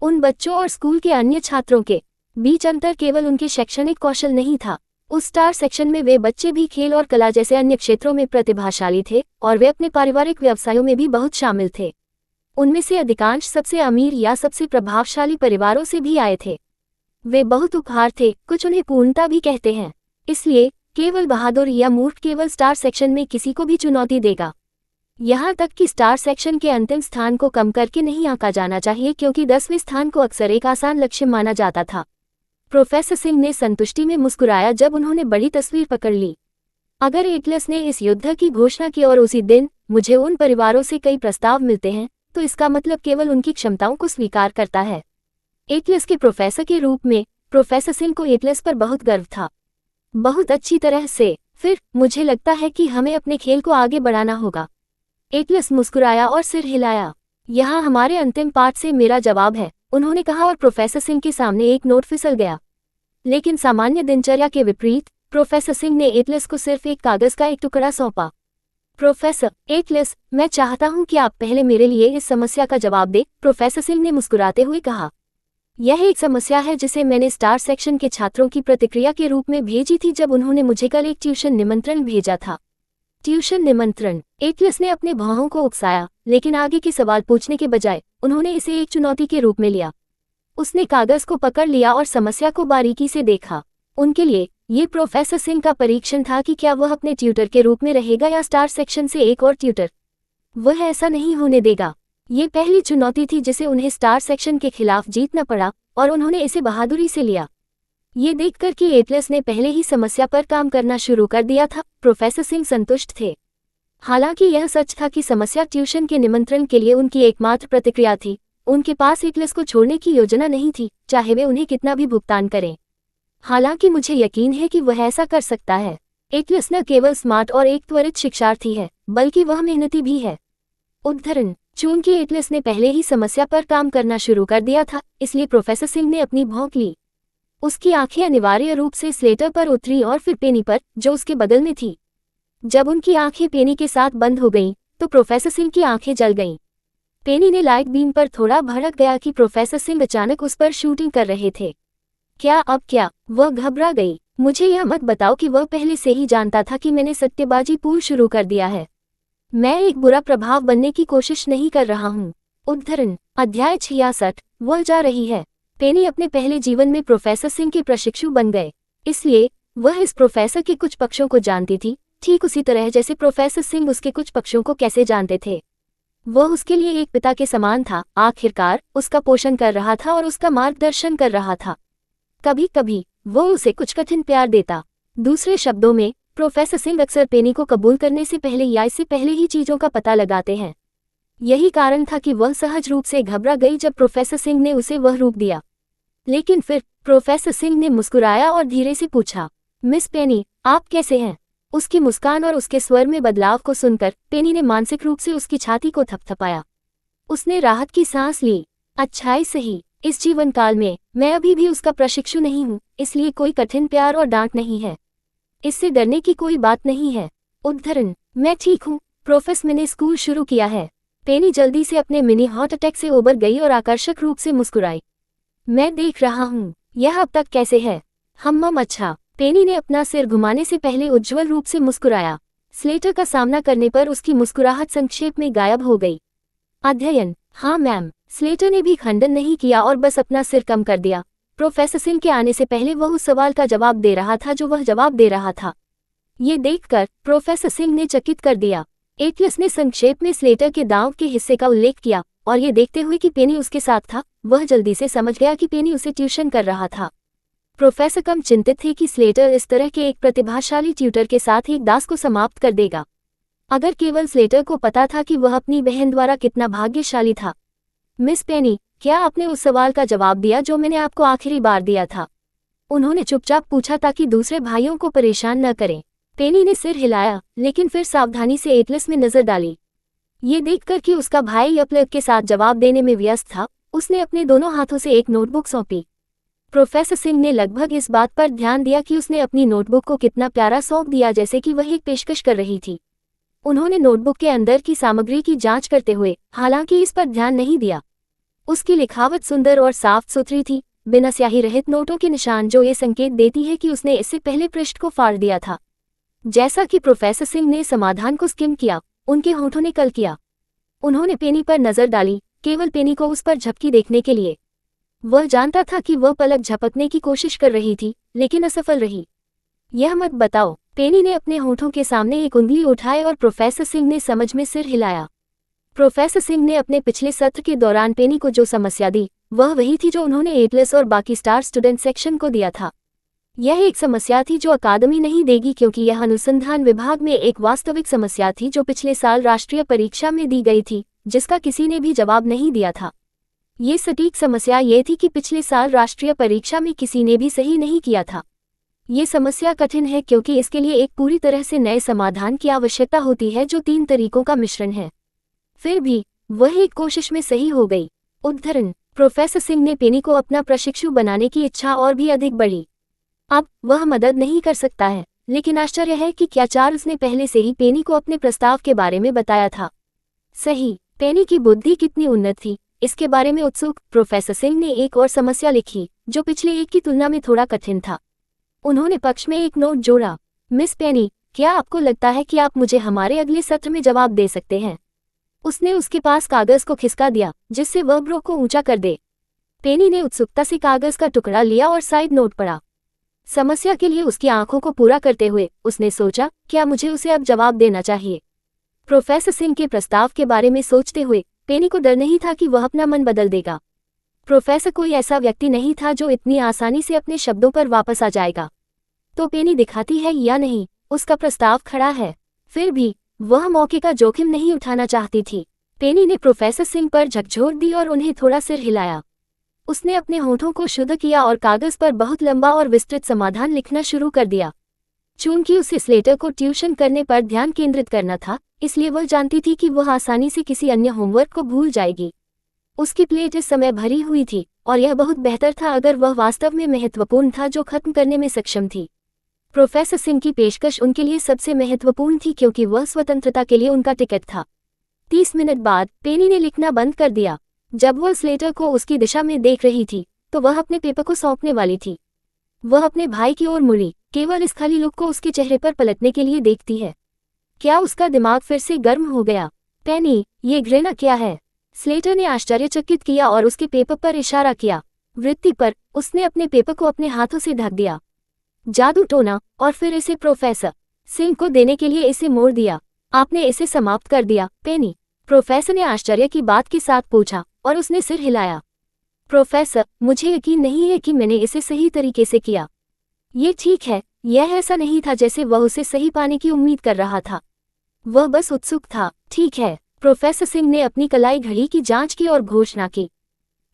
उन बच्चों और स्कूल के अन्य छात्रों के बीच अंतर केवल उनके शैक्षणिक कौशल नहीं था। उस स्टार सेक्शन में वे बच्चे भी खेल और कला जैसे अन्य क्षेत्रों में प्रतिभाशाली थे और वे अपने पारिवारिक व्यवसायों में भी बहुत शामिल थे। उनमें से अधिकांश सबसे अमीर या सबसे प्रभावशाली परिवारों से भी आए थे। वे बहुत उपहार थे, कुछ उन्हें पूर्णता भी कहते हैं। इसलिए केवल बहादुर या मूर्ख केवल स्टार सेक्शन में किसी को भी चुनौती देगा। यहाँ तक कि स्टार सेक्शन के अंतिम स्थान को कम करके नहीं आंका जाना चाहिए, क्योंकि 10वें स्थान को अक्सर एक आसान लक्ष्य माना जाता था। प्रोफेसर सिंह ने संतुष्टि में मुस्कुराया जब उन्होंने बड़ी तस्वीर पकड़ ली। अगर एटलस ने इस युद्ध की घोषणा की और उसी दिन मुझे उन परिवारों से कई प्रस्ताव मिलते हैं, तो इसका मतलब केवल उनकी क्षमताओं को स्वीकार करता है। एटलस के प्रोफेसर के रूप में प्रोफेसर सिंह को एटलस पर बहुत गर्व था। बहुत अच्छी तरह से। फिर मुझे लगता है कि हमें अपने खेल को आगे बढ़ाना होगा। एटलस मुस्कुराया और सिर हिलाया। यहाँ हमारे अंतिम पाठ से मेरा जवाब है, उन्होंने कहा, और प्रोफेसर सिंह के सामने एक नोट फिसल गया। लेकिन सामान्य दिनचर्या के विपरीत प्रोफेसर सिंह ने एटलस को सिर्फ एक कागज का एक टुकड़ा सौंपा। प्रोफेसर एटलस, मैं चाहता हूं कि आप पहले मेरे लिए इस समस्या का जवाब दें, प्रोफेसर सिंह ने मुस्कुराते हुए कहा। यह एक समस्या है जिसे मैंने स्टार सेक्शन के छात्रों की प्रतिक्रिया के रूप में भेजी थी जब उन्होंने मुझे कल एक ट्यूशन निमंत्रण भेजा था। ट्यूशन निमंत्रण? एटलस ने अपने भौहों को उकसाया, लेकिन आगे के सवाल पूछने के बजाय उन्होंने इसे एक चुनौती के रूप में लिया। उसने कागज को पकड़ लिया और समस्या को बारीकी से देखा। उनके लिए ये प्रोफेसर सिंह का परीक्षण था कि क्या वह अपने ट्यूटर के रूप में रहेगा या स्टार सेक्शन से एक और ट्यूटर। वह ऐसा नहीं होने देगा। ये पहली चुनौती थी जिसे उन्हें स्टार सेक्शन के खिलाफ जीतना पड़ा, और उन्होंने इसे बहादुरी से लिया। ये देखकर कि एटलस ने पहले ही समस्या पर काम करना शुरू कर दिया था, प्रोफेसर सिंह संतुष्ट थे। हालांकि यह सच था कि समस्या ट्यूशन के निमंत्रण के लिए उनकी एकमात्र प्रतिक्रिया थी। उनके पास एटलस को छोड़ने की योजना नहीं थी, चाहे वे उन्हें कितना भी भुगतान करें। हालांकि मुझे यकीन है कि वह ऐसा कर सकता है। एटलस न केवल स्मार्ट और एक त्वरित शिक्षार्थी है, बल्कि वह मेहनती भी है। उदाहरण, चूंकि एटलस ने पहले ही समस्या पर काम करना शुरू कर दिया था, इसलिए प्रोफेसर सिंह ने अपनी भौंक ली। उसकी आंखें अनिवार्य रूप से स्लेटर पर उतरी और फिर पेनी पर, जो उसके बगल में थी। जब उनकी आंखें पेनी के साथ बंद हो गईं, तो प्रोफेसर सिंह की आंखें जल गईं। पेनी ने लाइट बीम पर थोड़ा भड़क गया कि प्रोफेसर सिंह अचानक उस पर शूटिंग कर रहे थे। क्या अब क्या? वह घबरा गई। मुझे यह मत बताओ कि वह पहले से ही जानता था कि मैंने सट्टेबाजी पूल शुरू कर दिया है। मैं एक बुरा प्रभाव बनने की कोशिश नहीं कर रहा हूँ। उद्धरण, अध्याय 66, वह जा रही है। पेनी अपने पहले जीवन में प्रोफेसर सिंह के प्रशिक्षु बन गए, इसलिए वह इस प्रोफेसर के कुछ पक्षों को जानती थी, ठीक उसी तरह जैसे प्रोफेसर सिंह उसके कुछ पक्षों को कैसे जानते थे। वह उसके लिए एक पिता के समान था, आखिरकार उसका पोषण कर रहा था और उसका मार्गदर्शन कर रहा था। कभी कभी वह उसे कुछ कठिन प्यार देता। दूसरे शब्दों में, प्रोफेसर सिंह अक्सर पेनी को कबूल करने से पहले या इससे पहले ही चीजों का पता लगाते हैं। यही कारण था कि वह सहज रूप से घबरा गई जब प्रोफेसर सिंह ने उसे वह रूप दिया। लेकिन फिर प्रोफेसर सिंह ने मुस्कुराया और धीरे से पूछा, मिस पेनी, आप कैसे हैं? उसकी मुस्कान और उसके स्वर में बदलाव को सुनकर पेनी ने मानसिक रूप से उसकी छाती को थपथपाया। उसने राहत की सांस ली। अच्छाई सही, इस जीवन काल में मैं अभी भी उसका प्रशिक्षु नहीं हूँ, इसलिए कोई कठिन प्यार और डांट नहीं है। इससे डरने की कोई बात नहीं है। उद्धरण, मैं ठीक हूँ प्रोफेसर, मैंने स्कूल शुरू किया है। पेनी जल्दी से अपने मिनी हार्ट अटैक से उबर गई और आकर्षक रूप से मुस्कुराई। मैं देख रहा हूँ, यह अब तक कैसे है? हम अच्छा। पेनी ने अपना सिर घुमाने से पहले उज्ज्वल रूप से मुस्कुराया। स्लेटर का सामना करने पर उसकी मुस्कुराहट संक्षेप में गायब हो गई। अध्ययन? हाँ मैम। स्लेटर ने भी खंडन नहीं किया और बस अपना सिर कम कर दिया। प्रोफेसर सिंह के आने से पहले वह उस सवाल का जवाब दे रहा था जो वह जवाब दे रहा था। ये देखकर प्रोफेसर सिंह ने चकित कर दिया। एटलस ने संक्षेप में स्लेटर के दांव के हिस्से का उल्लेख किया, और ये देखते हुए कि पेनी उसके साथ था, वह जल्दी से समझ गया कि पेनी उसे ट्यूशन कर रहा था। प्रोफेसर कम चिंतित थे कि स्लेटर इस तरह के एक प्रतिभाशाली ट्यूटर के साथ एक दास को समाप्त कर देगा। अगर केवल स्लेटर को पता था कि वह अपनी बहन द्वारा कितना भाग्यशाली था। मिस पेनी, क्या आपने उस सवाल का जवाब दिया जो मैंने आपको आखिरी बार दिया था? उन्होंने चुपचाप पूछा ताकि दूसरे भाइयों को परेशान न करें। पेनी ने सिर हिलाया, लेकिन फिर सावधानी से एटलस में नजर डाली। ये देखकर कि उसका भाई अपलग के साथ जवाब देने में व्यस्त था, उसने अपने दोनों हाथों से एक नोटबुक सौंपी। प्रोफेसर सिंह ने लगभग इस बात पर ध्यान दिया कि उसने अपनी नोटबुक को कितना प्यारा सौंप दिया, जैसे कि वह एक पेशकश कर रही थी। उन्होंने नोटबुक के अंदर की सामग्री की जांच करते हुए हालांकि इस पर ध्यान नहीं दिया। उसकी लिखावट सुंदर और साफ सुथरी थी, बिना स्याही रहित नोटों के निशान, जो ये संकेत देती है कि उसने इससे पहले पृष्ठ को फाड़ दिया था। जैसा कि प्रोफेसर सिंह ने समाधान को स्किम किया, उनके होठों ने कल किया। उन्होंने पेनी पर नजर डाली, केवल पेनी को उस पर झपकी देखने के लिए। वह जानता था कि वह पलक झपकने की कोशिश कर रही थी, लेकिन असफल रही। यह मत बताओ। पेनी ने अपने होठों के सामने एक उंगली उठाई और प्रोफेसर सिंह ने समझ में सिर हिलाया। प्रोफेसर सिंह ने अपने पिछले सत्र के दौरान पेनी को जो समस्या दी, वह वही थी जो उन्होंने ए+ और बाकी स्टार स्टूडेंट सेक्शन को दिया था। यह एक समस्या थी जो अकादमी नहीं देगी, क्योंकि यह अनुसंधान विभाग में एक वास्तविक समस्या थी जो पिछले साल राष्ट्रीय परीक्षा में दी गई थी, जिसका किसी ने भी जवाब नहीं दिया था। ये सटीक समस्या ये थी कि पिछले साल राष्ट्रीय परीक्षा में किसी ने भी सही नहीं किया था। ये समस्या कठिन है क्योंकि इसके लिए एक पूरी तरह से नए समाधान की आवश्यकता होती है जो 3 तरीकों का मिश्रण है। फिर भी वह एक कोशिश में सही हो गई। उद्धरण: प्रोफेसर सिंह ने पेनी को अपना प्रशिक्षु बनाने की इच्छा और भी अधिक बढ़ी। अब वह मदद नहीं कर सकता है, लेकिन आश्चर्य है कि क्या चार्ल्स ने पहले से ही पेनी को अपने प्रस्ताव के बारे में बताया था। सही, पेनी की बुद्धि कितनी उन्नत थी, इसके बारे में उत्सुक प्रोफेसर सिंह ने एक और समस्या लिखी, जो पिछले एक की तुलना में थोड़ा कठिन था। उन्होंने पक्ष में एक नोट जोड़ा: मिस पेनी, क्या आपको लगता है कि आप मुझे हमारे अगले सत्र में जवाब दे सकते हैं? उसने उसके पास कागज को खिसका दिया, जिससे वह ब्रो को ऊंचा कर दे। पेनी ने उत्सुकता से कागज का टुकड़ा लिया और साइड नोट पढ़ा। समस्या के लिए उसकी आंखों को पूरा करते हुए उसने सोचा, क्या मुझे उसे अब जवाब देना चाहिए? प्रोफेसर सिंह के प्रस्ताव के बारे में सोचते हुए पेनी को डर नहीं था कि वह अपना मन बदल देगा। प्रोफेसर कोई ऐसा व्यक्ति नहीं था जो इतनी आसानी से अपने शब्दों पर वापस आ जाएगा। तो पेनी दिखाती है या नहीं, उसका प्रस्ताव खड़ा है। फिर भी वह मौके का जोखिम नहीं उठाना चाहती थी। पेनी ने प्रोफेसर सिंह पर झकझोर दी और उन्हें थोड़ा सिर हिलाया। उसने अपने होठों को शुद्ध किया और कागज पर बहुत लंबा और विस्तृत समाधान लिखना शुरू कर दिया। चूंकि उसे स्लेटर को ट्यूशन करने पर ध्यान केंद्रित करना था, इसलिए वह जानती थी कि वह आसानी से किसी अन्य होमवर्क को भूल जाएगी। उसकी प्लेट इस समय भरी हुई थी, और यह बहुत बेहतर था अगर वह वास्तव में महत्वपूर्ण था जो खत्म करने में सक्षम थी। प्रोफेसर सिंह की पेशकश उनके लिए सबसे महत्वपूर्ण थी क्योंकि वह स्वतंत्रता के लिए उनका टिकट था। 30 मिनट बाद पेनी ने लिखना बंद कर दिया। जब वह स्लेटर को उसकी दिशा में देख रही थी, तो वह अपने पेपर को सौंपने वाली थी। वह अपने भाई की ओर मुड़ी, केवल इस खाली लुक को उसके चेहरे पर पलटने के लिए देखती है। क्या उसका दिमाग फिर से गर्म हो गया? पेनी, ये घृणा क्या है? स्लेटर ने आश्चर्यचकित किया और उसके पेपर पर इशारा किया। वृत्ति पर उसने अपने पेपर को अपने हाथों से ढक दिया। जादू टोना, और फिर इसे प्रोफेसर सिंह को देने के लिए इसे मोड़ दिया। आपने इसे समाप्त कर दिया, पेनी? प्रोफेसर ने आश्चर्य की बात के साथ पूछा, और उसने सिर हिलाया। प्रोफेसर, मुझे यकीन नहीं है कि मैंने इसे सही तरीके से किया। ये ठीक है, यह ऐसा नहीं था जैसे वह उसे सही पाने की उम्मीद कर रहा था। वह बस उत्सुक था। ठीक है, प्रोफेसर सिंह ने अपनी कलाई घड़ी की जांच की और घोषणा की।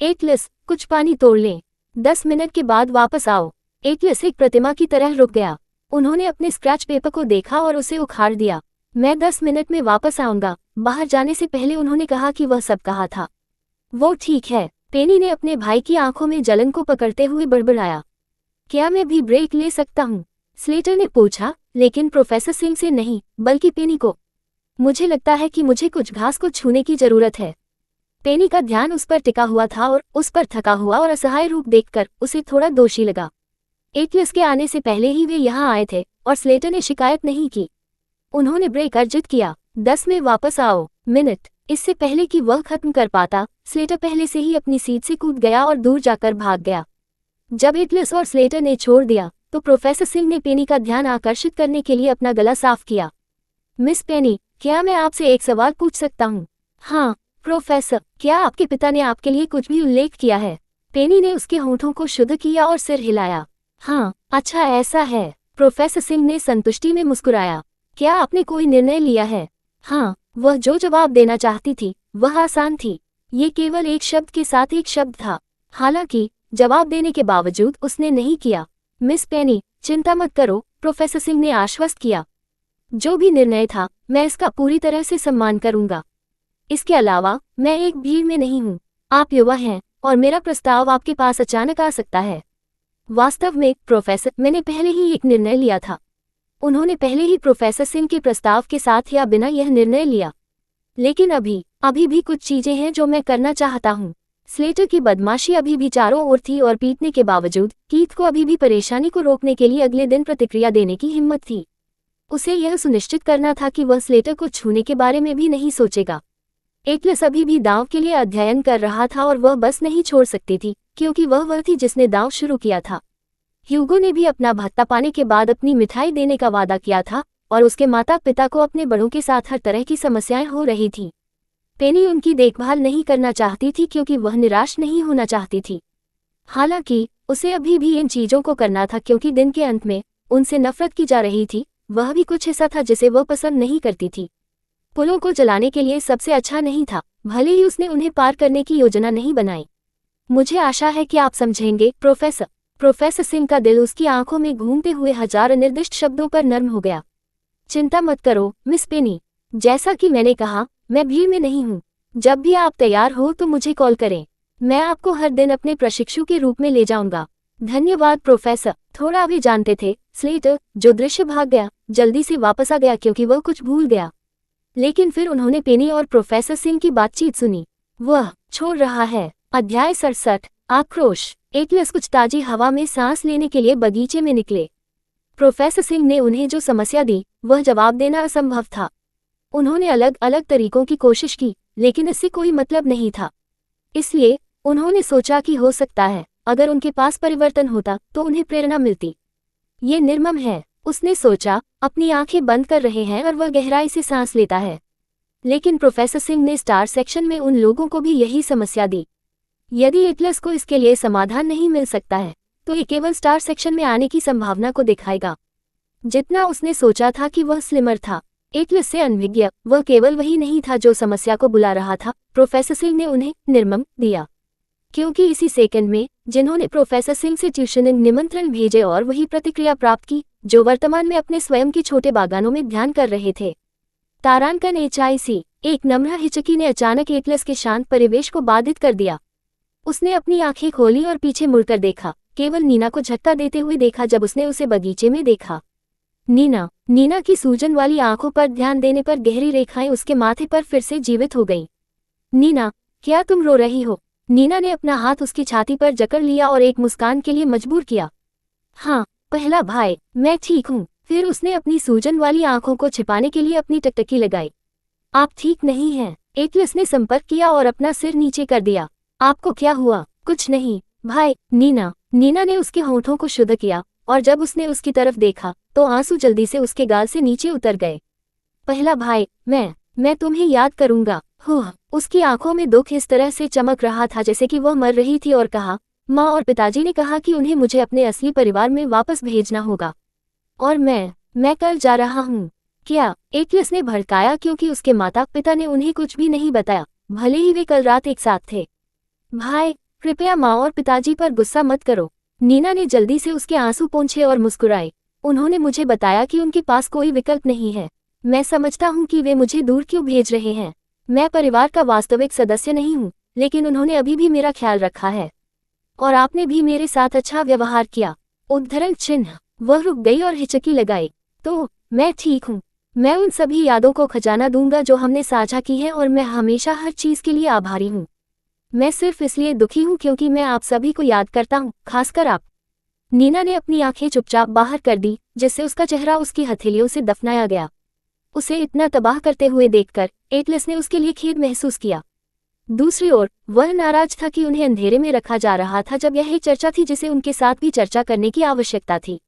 एटलस, कुछ पानी तोड़ लें। 10 मिनट के बाद वापस आओ। एटलस एक प्रतिमा की तरह रुक गया। उन्होंने अपने स्क्रैच पेपर को देखा और उसे उखाड़ दिया। मैं 10 मिनट में वापस आऊंगा। बाहर जाने से पहले उन्होंने कहा कि वह सब कहा था। वो ठीक है। पेनी ने अपने भाई की आंखों में जलन को पकड़ते हुए बड़बड़ाया। क्या मैं भी ब्रेक ले सकता हूँ? स्लेटर ने पूछा, लेकिन प्रोफेसर सिंह से नहीं, बल्कि पेनी को। मुझे लगता है कि मुझे कुछ घास को छूने की जरूरत है। पेनी का ध्यान उस पर टिका हुआ था और उस पर थका हुआ और असहाय रूप देखकर उसे थोड़ा दोषी लगा। एटलस के आने से पहले ही वे यहाँ आए थे और स्लेटर ने शिकायत नहीं की। उन्होंने ब्रेक अर्जित किया। 10 में वापस आओ। मिनट। इससे पहले कि वह खत्म कर पाता, स्लेटर पहले से ही अपनी सीट से कूद गया और दूर जाकर भाग गया। जब एटलस और स्लेटर ने छोड़ दिया, तो प्रोफेसर सिंह ने पेनी का ध्यान आकर्षित करने के लिए अपना गला साफ किया। मिस पेनी, क्या मैं आपसे एक सवाल पूछ सकता हूँ? हाँ, प्रोफेसर, क्या आपके पिता ने आपके लिए कुछ भी उल्लेख किया है? पेनी ने उसके होठों को शुद्ध किया और सिर हिलाया। हाँ, अच्छा ऐसा है। प्रोफेसर सिंह ने संतुष्टि में मुस्कुराया। क्या आपने कोई निर्णय लिया है? हाँ, वह जो जवाब देना चाहती थी, वह आसान थी। ये केवल एक शब्द के साथ एक शब्द था। हालांकि जवाब देने के बावजूद उसने नहीं किया। मिस पेनी, चिंता मत करो, प्रोफेसर सिंह ने आश्वस्त किया। जो भी निर्णय था, मैं इसका पूरी तरह से सम्मान करूंगा। इसके अलावा मैं एक भीड़ में नहीं हूँ। आप युवा हैं और मेरा प्रस्ताव आपके पास अचानक आ सकता है। वास्तव में प्रोफेसर, मैंने पहले ही एक निर्णय लिया था। उन्होंने पहले ही प्रोफेसर सिंह के प्रस्ताव के साथ या बिना यह निर्णय लिया। लेकिन अभी भी कुछ चीजें हैं जो मैं करना चाहता हूँ। स्लेटर की बदमाशी अभी भी चारों ओर थी और पीटने के बावजूद कीथ को अभी भी परेशानी को रोकने के लिए अगले दिन प्रतिक्रिया देने की हिम्मत थी। उसे यह सुनिश्चित करना था कि वह स्लेटर को छूने के बारे में भी नहीं सोचेगा। एटलस अभी भी दांव के लिए अध्ययन कर रहा था और वह बस नहीं छोड़ सकती थी, क्योंकि वह थी जिसने दांव शुरू किया था। ह्यूगो ने भी अपना भत्ता पाने के बाद अपनी मिठाई देने का वादा किया था और उसके माता पिता को अपने बड़ों के साथ हर तरह की समस्याएं हो रही थीं। पेनी उनकी देखभाल नहीं करना चाहती थी क्योंकि वह निराश नहीं होना चाहती थी। हालांकि उसे अभी भी इन चीजों को करना था क्योंकि दिन के अंत में उनसे नफरत की जा रही थी। वह भी कुछ ऐसा था जिसे वह पसंद नहीं करती थी। पुलों को जलाने के लिए सबसे अच्छा नहीं था, भले ही उसने उन्हें पार करने की योजना नहीं बनाई। मुझे आशा है कि आप समझेंगे प्रोफेसर सिंह का दिल उसकी आंखों में घूमते हुए हजार अनिर्दिष्ट शब्दों पर नर्म हो गया। चिंता मत करो मिस पेनी, जैसा कि मैंने कहा मैं भीड़ में नहीं हूँ। जब भी आप तैयार हो तो मुझे कॉल करें। मैं आपको हर दिन अपने प्रशिक्षु के रूप में ले जाऊंगा। धन्यवाद प्रोफेसर। थोड़ा भी जानते थे स्लेटर, जो दृश्य भाग गया, जल्दी से वापस आ गया क्योंकि वह कुछ भूल गया। लेकिन फिर उन्होंने पेनी और प्रोफेसर सिंह की बातचीत सुनी। वह छोड़ रहा है। अध्याय 67 आक्रोश। एटलस कुछ ताजी हवा में सांस लेने के लिए बगीचे में निकले। प्रोफेसर सिंह ने उन्हें जो समस्या दी वह जवाब देना असंभव था। उन्होंने अलग अलग तरीकों की कोशिश की, लेकिन इससे कोई मतलब नहीं था। इसलिए उन्होंने सोचा कि हो सकता है अगर उनके पास परिवर्तन होता तो उन्हें प्रेरणा मिलती। ये निर्मम है, उसने सोचा। अपनी आंखें बंद कर रहे हैं और वह गहराई से सांस लेता है। लेकिन प्रोफेसर सिंह ने स्टार सेक्शन में उन लोगों को भी यही समस्या दी। यदि एटलस को इसके लिए समाधान नहीं मिल सकता है तो ये केवल स्टार सेक्शन में आने की संभावना को दिखाएगा। जितना उसने सोचा था कि वह स्लिमर था, एटलस से अनभिज्ञ वह केवल वही नहीं था जो समस्या को बुला रहा था। प्रोफेसर सिंह ने उन्हें निर्मम दिया, क्योंकि इसी सेकंड में जिन्होंने प्रोफेसर सिंह से ट्यूशन निमंत्रण भेजे और वही प्रतिक्रिया प्राप्त की जो वर्तमान में अपने स्वयं के छोटे बागानों में ध्यान कर रहे थे। तारांकन HIC। एक नम्र हिचकी ने अचानक एटलस के शांत परिवेश को बाधित कर दिया। उसने अपनी आंखें खोली और पीछे मुड़कर देखा। केवल नीना को झटका देते हुए देखा जब उसने उसे बगीचे में देखा। नीना की सूजन वाली आंखों पर ध्यान देने पर गहरी रेखाएं उसके माथे पर फिर से जीवित हो गईं। नीना, क्या तुम रो रही हो? नीना ने अपना हाथ उसकी छाती पर जकड़ लिया और एक मुस्कान के लिए मजबूर किया। हाँ पहला भाई, मैं ठीक हूँ। फिर उसने अपनी सूजन वाली आंखों को छिपाने के लिए अपनी टकटकी लगाई। आप ठीक नहीं हैं। एटलस ने संपर्क किया और अपना सिर नीचे कर दिया। आपको क्या हुआ? कुछ नहीं भाई। नीना ने उसके होठों को शुद्ध किया और जब उसने उसकी तरफ देखा तो आंसू जल्दी से उसके गाल से नीचे उतर गए। पहला भाई, मैं तुम्हें याद करूंगा। उसकी आंखों में दुख इस तरह से चमक रहा था जैसे कि वह मर रही थी और कहा, माँ और पिताजी ने कहा कि उन्हें मुझे अपने असली परिवार में वापस भेजना होगा और मैं कल जा रहा हूँ। क्या? एटलस ने भड़काया क्योंकि उसके माता पिता ने उन्हें कुछ भी नहीं बताया, भले ही वे कल रात एक साथ थे। भाई, कृपया माँ और पिताजी पर गुस्सा मत करो। नीना ने जल्दी से उसके आंसू पोंछे और मुस्कुराए। उन्होंने मुझे बताया कि उनके पास कोई विकल्प नहीं है। मैं समझता हूँ कि वे मुझे दूर क्यों भेज रहे हैं। मैं परिवार का वास्तविक सदस्य नहीं हूँ, लेकिन उन्होंने अभी भी मेरा ख्याल रखा है और आपने भी मेरे साथ अच्छा व्यवहार किया। उद्धरण चिन्ह। वह रुक गई और हिचकी लगाई। तो मैं ठीक हूँ। मैं उन सभी यादों को खजाना दूंगा जो हमने साझा की है और मैं हमेशा हर चीज के लिए आभारी हूँ। मैं सिर्फ इसलिए दुखी हूँ क्योंकि मैं आप सभी को याद करता हूँ, खासकर आप। नीना ने अपनी आंखें चुपचाप बाहर कर दी जिससे उसका चेहरा उसकी हथेलियों से दफनाया गया। उसे इतना तबाह करते हुए देखकर एटलस ने उसके लिए खेद महसूस किया। दूसरी ओर वह नाराज था कि उन्हें अंधेरे में रखा जा रहा था जब यह एक चर्चा थी जिसे उनके साथ भी चर्चा करने की आवश्यकता थी।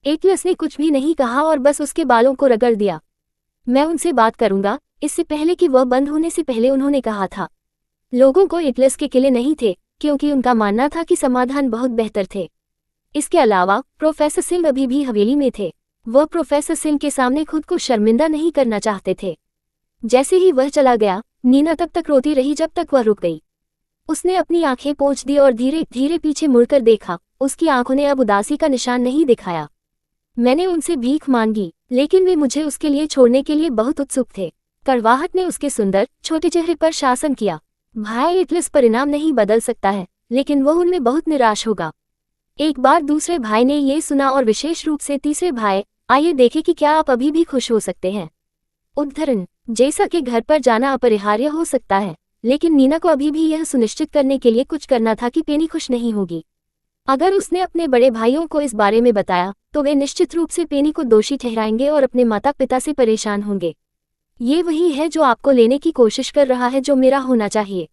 एटलस ने कुछ भी नहीं कहा और बस उसके बालों को रगड़ दिया। मैं उनसे बात करूंगा। इससे पहले कि वह बंद होने से पहले उन्होंने कहा था। लोगों को एटलस के किले नहीं थे क्योंकि उनका मानना था कि समाधान बहुत बेहतर थे। इसके अलावा प्रोफेसर सिंह अभी भी हवेली में थे। वह प्रोफेसर सिंह के सामने खुद को शर्मिंदा नहीं करना चाहते थे। जैसे ही वह चला गया, नीना तब तक रोती रही जब तक वह रुक गई। उसने अपनी आंखें पोंछ दी और धीरे धीरे पीछे मुड़कर देखा। उसकी आंखों ने अब उदासी का निशान नहीं दिखाया। मैंने उनसे भीख मांगी, लेकिन वे मुझे उसके लिए छोड़ने के लिए बहुत उत्सुक थे। कड़वाहट ने उसके सुंदर छोटे चेहरे पर शासन किया। भाई, एटलस परिणाम नहीं बदल सकता है, लेकिन वह उनमें बहुत निराश होगा। एक बार दूसरे भाई ने ये सुना और विशेष रूप से तीसरे भाई आइए देखें कि क्या आप अभी भी खुश हो सकते हैं। उद्धरण, जैसा कि घर पर जाना अपरिहार्य हो सकता है, लेकिन नीना को अभी भी यह सुनिश्चित करने के लिए कुछ करना था कि पेनी खुश नहीं होगी। अगर उसने अपने बड़े भाइयों को इस बारे में बताया तो वे निश्चित रूप से पेनी को दोषी ठहराएंगे और अपने माता पिता से परेशान होंगे। ये वही है जो आपको लेने की कोशिश कर रहा है जो मेरा होना चाहिए।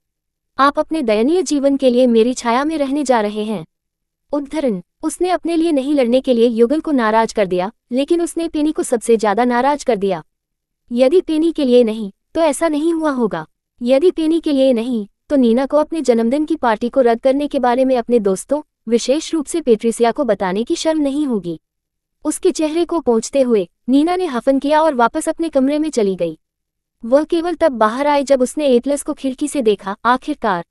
आप अपने दयनीय जीवन के लिए मेरी छाया में रहने जा रहे हैं। उद्धरण, उसने अपने लिए नहीं लड़ने के लिए युगल को नाराज कर दिया, लेकिन उसने पेनी को सबसे ज्यादा नाराज कर दिया। यदि पेनी के लिए नहीं तो ऐसा नहीं हुआ होगा। यदि पेनी के लिए नहीं तो नीना को अपने जन्मदिन की पार्टी को रद्द करने के बारे में अपने दोस्तों, विशेष रूप से पेट्रिसिया को बताने की शर्म नहीं होगी। उसके चेहरे को पोंछते हुए नीना ने हफन किया और वापस अपने कमरे में चली गई। वह केवल तब बाहर आई जब उसने एटलस को खिड़की से देखा। आखिरकार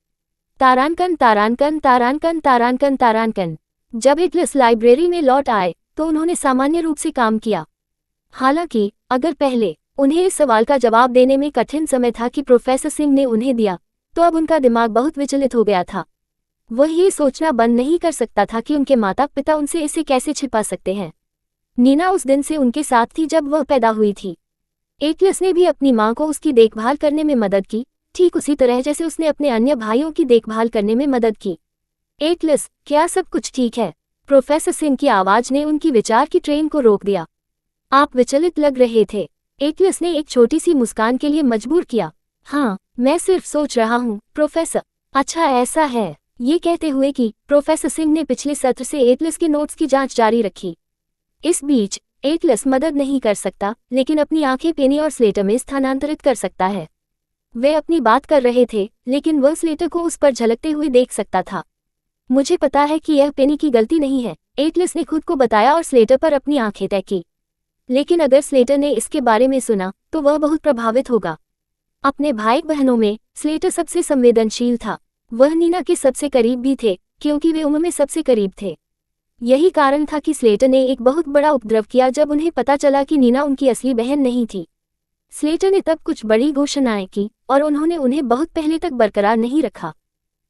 तारानकन तारानकन तारानकन तारानकन तारानकन। जब एटलस लाइब्रेरी में लौट आए तो उन्होंने सामान्य रूप से काम किया। हालांकि अगर पहले उन्हें इस सवाल का जवाब देने में कठिन समय था कि प्रोफेसर सिंह ने उन्हें दिया, तो अब उनका दिमाग बहुत विचलित हो गया था। वह ये सोचना बंद नहीं कर सकता था कि उनके माता पिता उनसे इसे कैसे छिपा सकते हैं। नीना उस दिन से उनके साथ थी जब वह पैदा हुई थी। एटलस ने भी अपनी मां को उसकी देखभाल करने में मदद की, ठीक उसी तरह जैसे उसने अपने अन्य भाइयों की देखभाल करने में मदद की। एटलस, क्या सब कुछ ठीक है? प्रोफेसर सिंह की आवाज ने उनकी विचार की ट्रेन को रोक दिया। आप विचलित लग रहे थे। एटलस ने एक छोटी सी मुस्कान के लिए मजबूर किया। हाँ, मैं सिर्फ सोच रहा हूँ प्रोफेसर। अच्छा ऐसा है। ये कहते हुए कि प्रोफेसर सिंह ने पिछले सत्र से एटलस के नोट्स की जांच जारी रखी। इस बीच एटलस मदद नहीं कर सकता, लेकिन अपनी आंखें पेनी और स्लेटर में स्थानांतरित कर सकता है। वे अपनी बात कर रहे थे, लेकिन वह स्लेटर को उस पर झलकते हुए देख सकता था। मुझे पता है कि यह पेनी की गलती नहीं है, एटलस ने खुद को बताया और स्लेटर पर अपनी आंखें तय की। लेकिन अगर स्लेटर ने इसके बारे में सुना तो वह बहुत प्रभावित होगा। अपने भाई बहनों में स्लेटर सबसे संवेदनशील था। वह नीना के सबसे करीब भी थे, क्योंकि वे उम्र में सबसे करीब थे। यही कारण था कि स्लेटर ने एक बहुत बड़ा उपद्रव किया जब उन्हें पता चला कि नीना उनकी असली बहन नहीं थी। स्लेटर ने तब कुछ बड़ी घोषणाएं की और उन्होंने उन्हें बहुत पहले तक बरकरार नहीं रखा।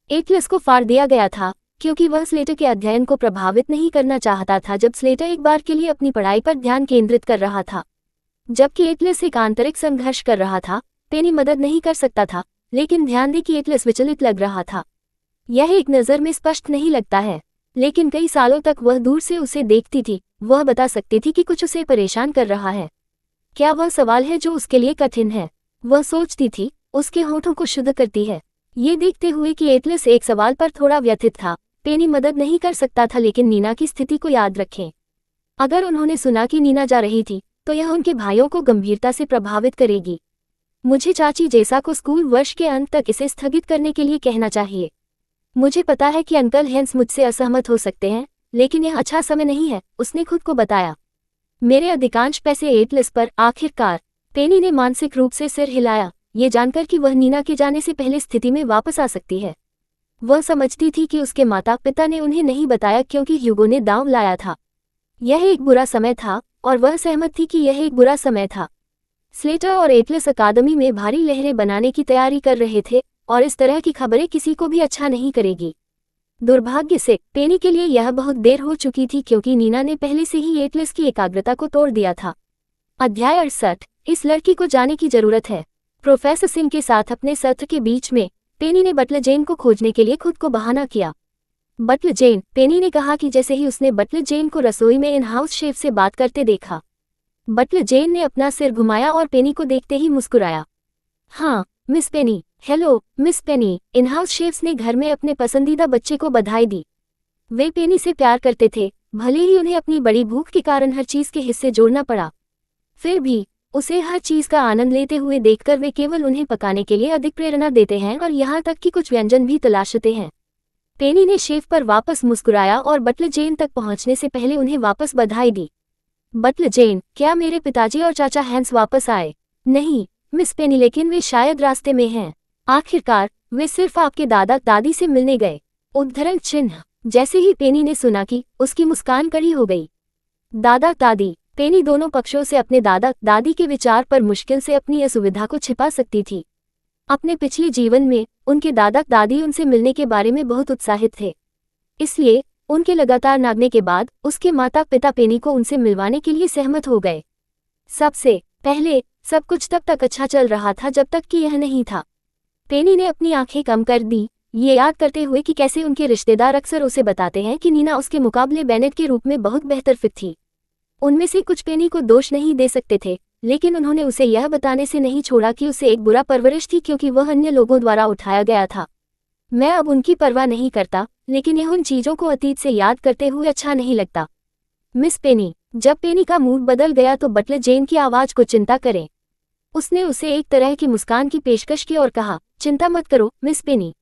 एटलस को फाड़ दिया गया था क्योंकि वह स्लेटर के अध्ययन को प्रभावित नहीं करना चाहता था जब स्लेटर एक बार के लिए अपनी पढ़ाई पर ध्यान केंद्रित कर रहा था। जबकि एटलस एक आंतरिक संघर्ष कर रहा था, पेनी मदद नहीं कर सकता था, लेकिन ध्यान दे कि एटलस विचलित लग रहा था। यह एक नज़र में स्पष्ट नहीं लगता है, लेकिन कई सालों तक वह दूर से उसे देखती थी। वह बता सकती थी कि कुछ उसे परेशान कर रहा है। क्या वह सवाल है जो उसके लिए कठिन है? वह सोचती थी, उसके होठों को शुद्ध करती है। ये देखते हुए कि एटलस एक सवाल पर थोड़ा व्यथित था। पेनी मदद नहीं कर सकता था, लेकिन नीना की स्थिति को याद रखें। अगर उन्होंने सुना कि नीना जा रही थी तो यह उनके भाइयों को गंभीरता से प्रभावित करेगी। मुझे चाची जेसा को स्कूल वर्ष के अंत तक इसे स्थगित करने के लिए कहना चाहिए। मुझे पता है कि अंकल हेंस मुझसे असहमत हो सकते हैं, लेकिन यह अच्छा समय नहीं है, उसने खुद को बताया। मेरे अधिकांश पैसे एटलस पर। आखिरकार पेनी ने मानसिक रूप से सिर हिलाया, ये जानकर कि वह नीना के जाने से पहले स्थिति में वापस आ सकती है। वह समझती थी कि उसके माता पिता ने उन्हें नहीं बताया क्योंकि ह्यूगो ने दांव लाया था। यह एक बुरा समय था और वह सहमत थी कि यह एक बुरा समय था। स्लेटर और एटलस अकादमी में भारी लहरें बनाने की तैयारी कर रहे थे और इस तरह की खबरें किसी को भी अच्छा नहीं करेगी। दुर्भाग्य से पेनी के लिए यह बहुत देर हो चुकी थी क्योंकि नीना ने पहले से ही एटलस की एकाग्रता को तोड़ दिया था। अध्याय 68। इस लड़की को जाने की जरूरत है। प्रोफेसर सिंह के साथ अपने सत्र के बीच में पेनी ने बटलर जेन को खोजने के लिए खुद को बहाना किया। बटलर जेन, पेनी ने कहा कि जैसे ही उसने बटलर जेन को रसोई में इन हाउस शेफ से बात करते देखा। बटलर जेन ने अपना सिर घुमाया और पेनी को देखते ही मुस्कुराया। हाँ miss Penney. Hello miss Penney. In house chefs ने घर में अपने पसंदीदा बच्चे को बधाई दी। वे पेनी से प्यार करते थे, भले ही उन्हें अपनी बड़ी भूख के कारण हर चीज के हिस्से जोड़ना पड़ा। फिर भी उसे हर चीज का आनंद लेते हुए देखकर वे केवल उन्हें पकाने के लिए अधिक प्रेरणा देते हैं और यहाँ तक कि कुछ व्यंजन भी तलाशते हैं। पेनी ने शेफ पर वापस मुस्कुराया और बटलर जेन तक पहुंचने से पहले उन्हें वापस बधाई दी। बटलर जेन, क्या मेरे पिताजी और चाचा हैंस वापस आए? नहीं मिस पेनी, लेकिन वे शायद रास्ते में हैं। आखिरकार वे सिर्फ आपके दादा दादी से मिलने गए। उद्धरण चिन्ह। जैसे ही पेनी ने सुना कि उसकी मुस्कान कड़ी हो गई। दादा दादी। पेनी दोनों पक्षों से अपने दादा दादी के विचार पर मुश्किल से अपनी असुविधा को छिपा सकती थी। अपने पिछले जीवन में उनके दादा दादी उनसे मिलने के बारे में बहुत उत्साहित थे, इसलिए उनके लगातार नागने के बाद उसके माता पिता पेनी को उनसे मिलवाने के लिए सहमत हो गए। सबसे पहले सब कुछ तब तक अच्छा चल रहा था जब तक कि यह नहीं था। पेनी ने अपनी आंखें कम कर दी, ये याद करते हुए कि कैसे उनके रिश्तेदार अक्सर उसे बताते हैं कि नीना उसके मुकाबले बेनेट के रूप में बहुत बेहतर फिट थी। उनमें से कुछ पेनी को दोष नहीं दे सकते थे, लेकिन उन्होंने उसे यह बताने से नहीं छोड़ा कि उसे एक बुरा परवरिश थी क्योंकि वह अन्य लोगों द्वारा उठाया गया था। मैं अब उनकी परवाह नहीं करता, लेकिन यह उन चीज़ों को अतीत से याद करते हुए अच्छा नहीं लगता। मिस पेनी। जब पेनी का मूड बदल गया तो बटलर जेन की आवाज़ को चिंता करें। उसने उसे एक तरह की मुस्कान की पेशकश की और कहा, चिंता मत करो मिस पेनी।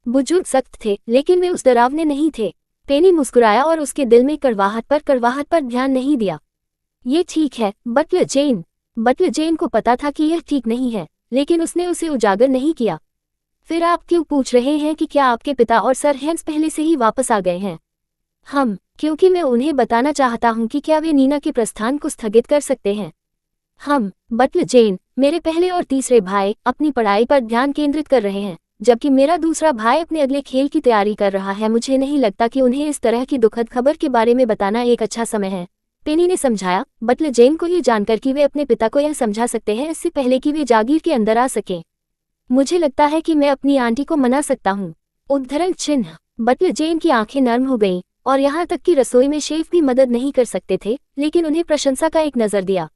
बुजुर्ग सख्त थे, लेकिन वे उस डरावने नहीं थे। पेनी मुस्कुराया और उसके दिल में कड़वाहट पर ध्यान नहीं दिया। ये ठीक है बटलर जेन। बटलर जेन को पता था कि यह ठीक नहीं है, लेकिन उसने उसे उजागर नहीं किया। फिर आप क्यों पूछ रहे हैं कि क्या आपके पिता और सर हैंस पहले से ही वापस आ गए हैं? क्योंकि मैं उन्हें बताना चाहता हूं कि क्या वे नीना के प्रस्थान को स्थगित कर सकते हैं। बटलर जेन, मेरे पहले और तीसरे भाई अपनी पढ़ाई पर ध्यान केंद्रित कर रहे हैं, जबकि मेरा दूसरा भाई अपने अगले खेल की तैयारी कर रहा है। मुझे नहीं लगता कि उन्हें इस तरह की दुखद खबर के बारे में बताना एक अच्छा समय है, पेनी ने समझाया। बटलर जेन को ये जानकर कि वे अपने पिता को यह समझा सकते हैं इससे पहले कि वे जागीर के अंदर आ सकें। मुझे लगता है कि मैं अपनी आंटी को मना सकता हूँ। उद्धरण चिन्ह। बटलर जेन की आंखें नर्म हो गईं, और यहाँ तक कि रसोई में शेफ भी मदद नहीं कर सकते थे, लेकिन उन्हें प्रशंसा का एक नज़र दिया।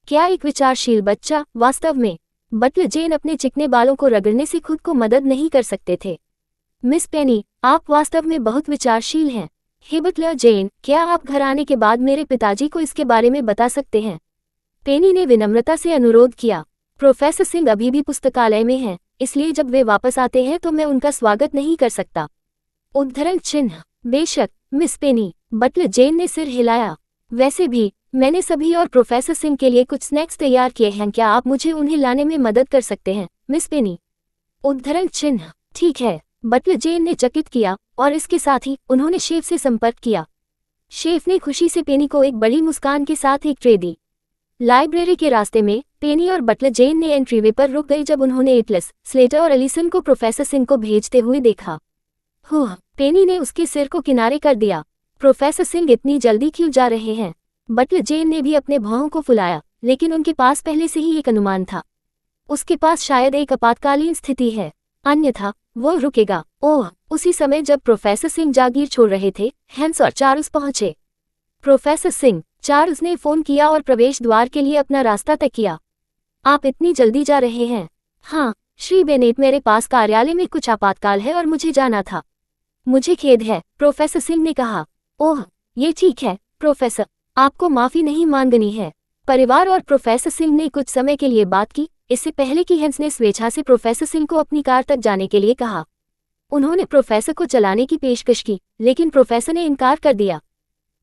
क्या एक विचारशील बच्चा, वास्तव में। बटलर जेन अपने चिकने बालों को रगड़ने से खुद को मदद नहीं कर सकते थे। मिस पेनी, आप वास्तव में बहुत विचारशील हैं। हे बटलर जेन, क्या आप घर आने के बाद मेरे पिताजी को इसके बारे में बता सकते हैं? पेनी ने विनम्रता से अनुरोध किया। प्रोफेसर सिंह अभी भी पुस्तकालय में हैं, इसलिए जब वे वापस आते हैं तो मैं उनका स्वागत नहीं कर सकता। उद्धरण चिन्ह। बेशक मिस पेनी। बटलर जेन ने सिर हिलाया। वैसे भी मैंने सभी और प्रोफेसर सिंह के लिए कुछ स्नैक्स तैयार किए हैं, क्या आप मुझे उन्हें लाने में मदद कर सकते हैं मिस पेनी? उद्धरण चिन्ह। ठीक है, बटलर जेन ने चकित किया, और इसके साथ ही उन्होंने शेफ से संपर्क किया। शेफ ने खुशी से पेनी को एक बड़ी मुस्कान के साथ एक ट्रे दी। लाइब्रेरी के रास्ते में पेनी और बटलर जेन ने एंट्रीवे पर रुक गए जब उन्होंने एटलस, स्लेटर और एलिसन को प्रोफेसर सिंह को भेजते हुए देखा। पेनी ने उसके सिर को किनारे कर दिया। प्रोफेसर सिंह इतनी जल्दी क्यों जा रहे हैं? बटलर जेन ने भी अपने भौहों को फुलाया, लेकिन उनके पास पहले से ही एक अनुमान था। उसके पास शायद एक आपातकालीन स्थिति है, अन्यथा वो रुकेगा। उसी समय जब प्रोफेसर सिंह जागीर छोड़ रहे थे, हैंस और चार्ल्स पहुंचे। प्रोफेसर सिंह, चार्ल्स ने फोन किया और प्रवेश द्वार के लिए अपना रास्ता तय किया। आप इतनी जल्दी जा रहे हैं? हाँ श्री बेनेट, मेरे पास कार्यालय में कुछ आपातकाल है और मुझे जाना था। मुझे खेद है, प्रोफेसर सिंह ने कहा। ये ठीक है प्रोफेसर, आपको माफी नहीं मांगनी है। परिवार और प्रोफेसर सिंह ने कुछ समय के लिए बात की, इससे पहले कि हैंस ने स्वेच्छा से प्रोफेसर सिंह को अपनी कार तक जाने के लिए कहा। उन्होंने प्रोफेसर को चलाने की पेशकश की, लेकिन प्रोफेसर ने इनकार कर दिया।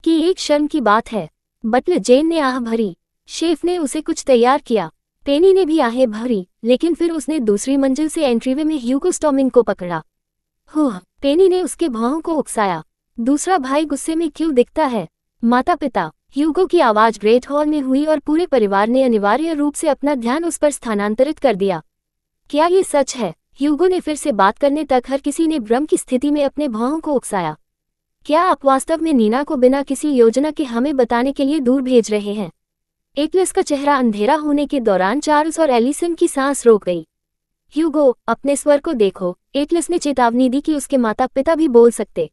कि एक शर्म की बात है। बटलर जेन ने आह भरी। शेफ ने उसे कुछ तैयार किया। पेनी ने भी आहें भरी, लेकिन फिर उसने दूसरी मंजिल से एंट्रीवे में ह्यूगो स्टॉर्मिंग को पकड़ा। पेनी ने उसके भौहों को उकसाया। दूसरा भाई गुस्से में क्यों दिखता है? माता पिता। ह्यूगो की आवाज ग्रेट हॉल में हुई और पूरे परिवार ने अनिवार्य रूप से अपना ध्यान उस पर स्थानांतरित कर दिया। क्या ये सच है? ह्यूगो ने फिर से बात करने तक हर किसी ने भ्रम की स्थिति में अपने भौहों को उकसाया। क्या आप वास्तव में नीना को बिना किसी योजना के हमें बताने के लिए दूर भेज रहे हैं? एटलस का चेहरा अंधेरा होने के दौरान चार्ल्स और एलिसन की सांस रोक गई। ह्यूगो, अपने स्वर को देखो, एटलस ने चेतावनी दी कि उसके माता पिता भी बोल सकते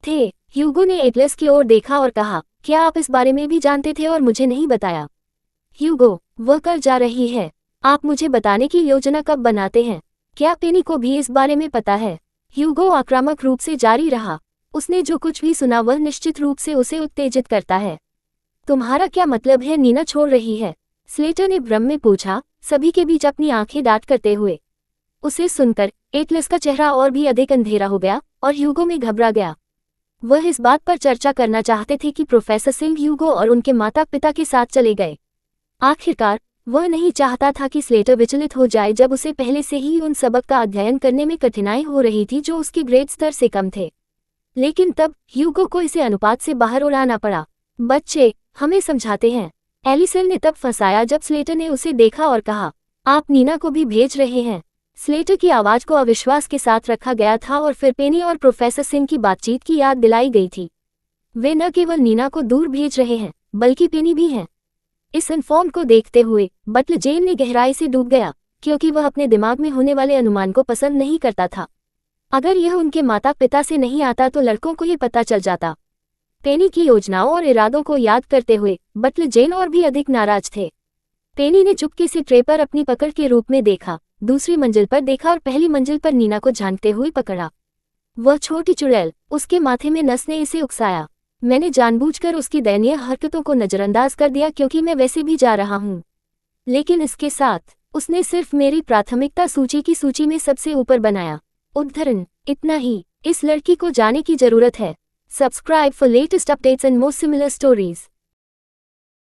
थे। ह्यूगो ने एटलस की ओर देखा और कहा, क्या आप इस बारे में भी जानते थे और मुझे नहीं बताया? ह्यूगो, वह कर जा रही है। आप मुझे बताने की योजना कब बनाते हैं? क्या पेनी को भी इस बारे में पता है? ह्यूगो आक्रामक रूप से जारी रहा। उसने जो कुछ भी सुना वह निश्चित रूप से उसे उत्तेजित करता है। तुम्हारा क्या मतलब है नीना छोड़ रही है? स्लेटर ने भ्रम में पूछा, सभी के बीच अपनी आंखें डांट करते हुए। उसे सुनकर एटलस का चेहरा और भी अधिक अंधेरा हो गया और ह्यूगो में घबरा गया। वह इस बात पर चर्चा करना चाहते थे कि प्रोफेसर सिंह ह्यूगो और उनके माता पिता के साथ चले गए। आखिरकार वह नहीं चाहता था कि स्लेटर विचलित हो जाए जब उसे पहले से ही उन सबक का अध्ययन करने में कठिनाई हो रही थी जो उसके ग्रेड स्तर से कम थे। लेकिन तब ह्यूगो को इसे अनुपात से बाहर उड़ाना पड़ा। बच्चे, हमें समझाते हैं। एलिसन ने तब फंसाया जब स्लेटर ने उसे देखा और कहा, आप नीना को भी भेज रहे हैं? स्लेटर की आवाज को अविश्वास के साथ रखा गया था और फिर पेनी और प्रोफेसर सिंह की बातचीत की याद दिलाई गई थी। वे न केवल नीना को दूर भेज रहे हैं बल्कि पेनी भी हैं। इस इन्फॉर्म को देखते हुए बटलर जेन ने गहराई से डूब गया, क्योंकि वह अपने दिमाग में होने वाले अनुमान को पसंद नहीं करता था। अगर यह उनके माता पिता से नहीं आता तो लड़कों को ये पता चल जाता। पेनी की योजनाओं और इरादों को याद करते हुए बटलर जेन और भी अधिक नाराज थे। पेनी ने चुपके से ट्रे पर अपनी पकड़ के रूप में देखा, दूसरी मंजिल पर देखा और पहली मंजिल पर नीना को झांकते हुए पकड़ा। वह छोटी चुड़ैल, उसके माथे में नस ने इसे उकसाया। मैंने जानबूझकर उसकी दयनीय हरकतों को नजरअंदाज कर दिया क्योंकि मैं वैसे भी जा रहा हूँ। लेकिन इसके साथ उसने सिर्फ मेरी प्राथमिकता सूची की सूची में सबसे ऊपर बनाया। उद्धरण, इतना ही, इस लड़की को जाने की जरूरत है। Subscribe for latest updates and more similar stories.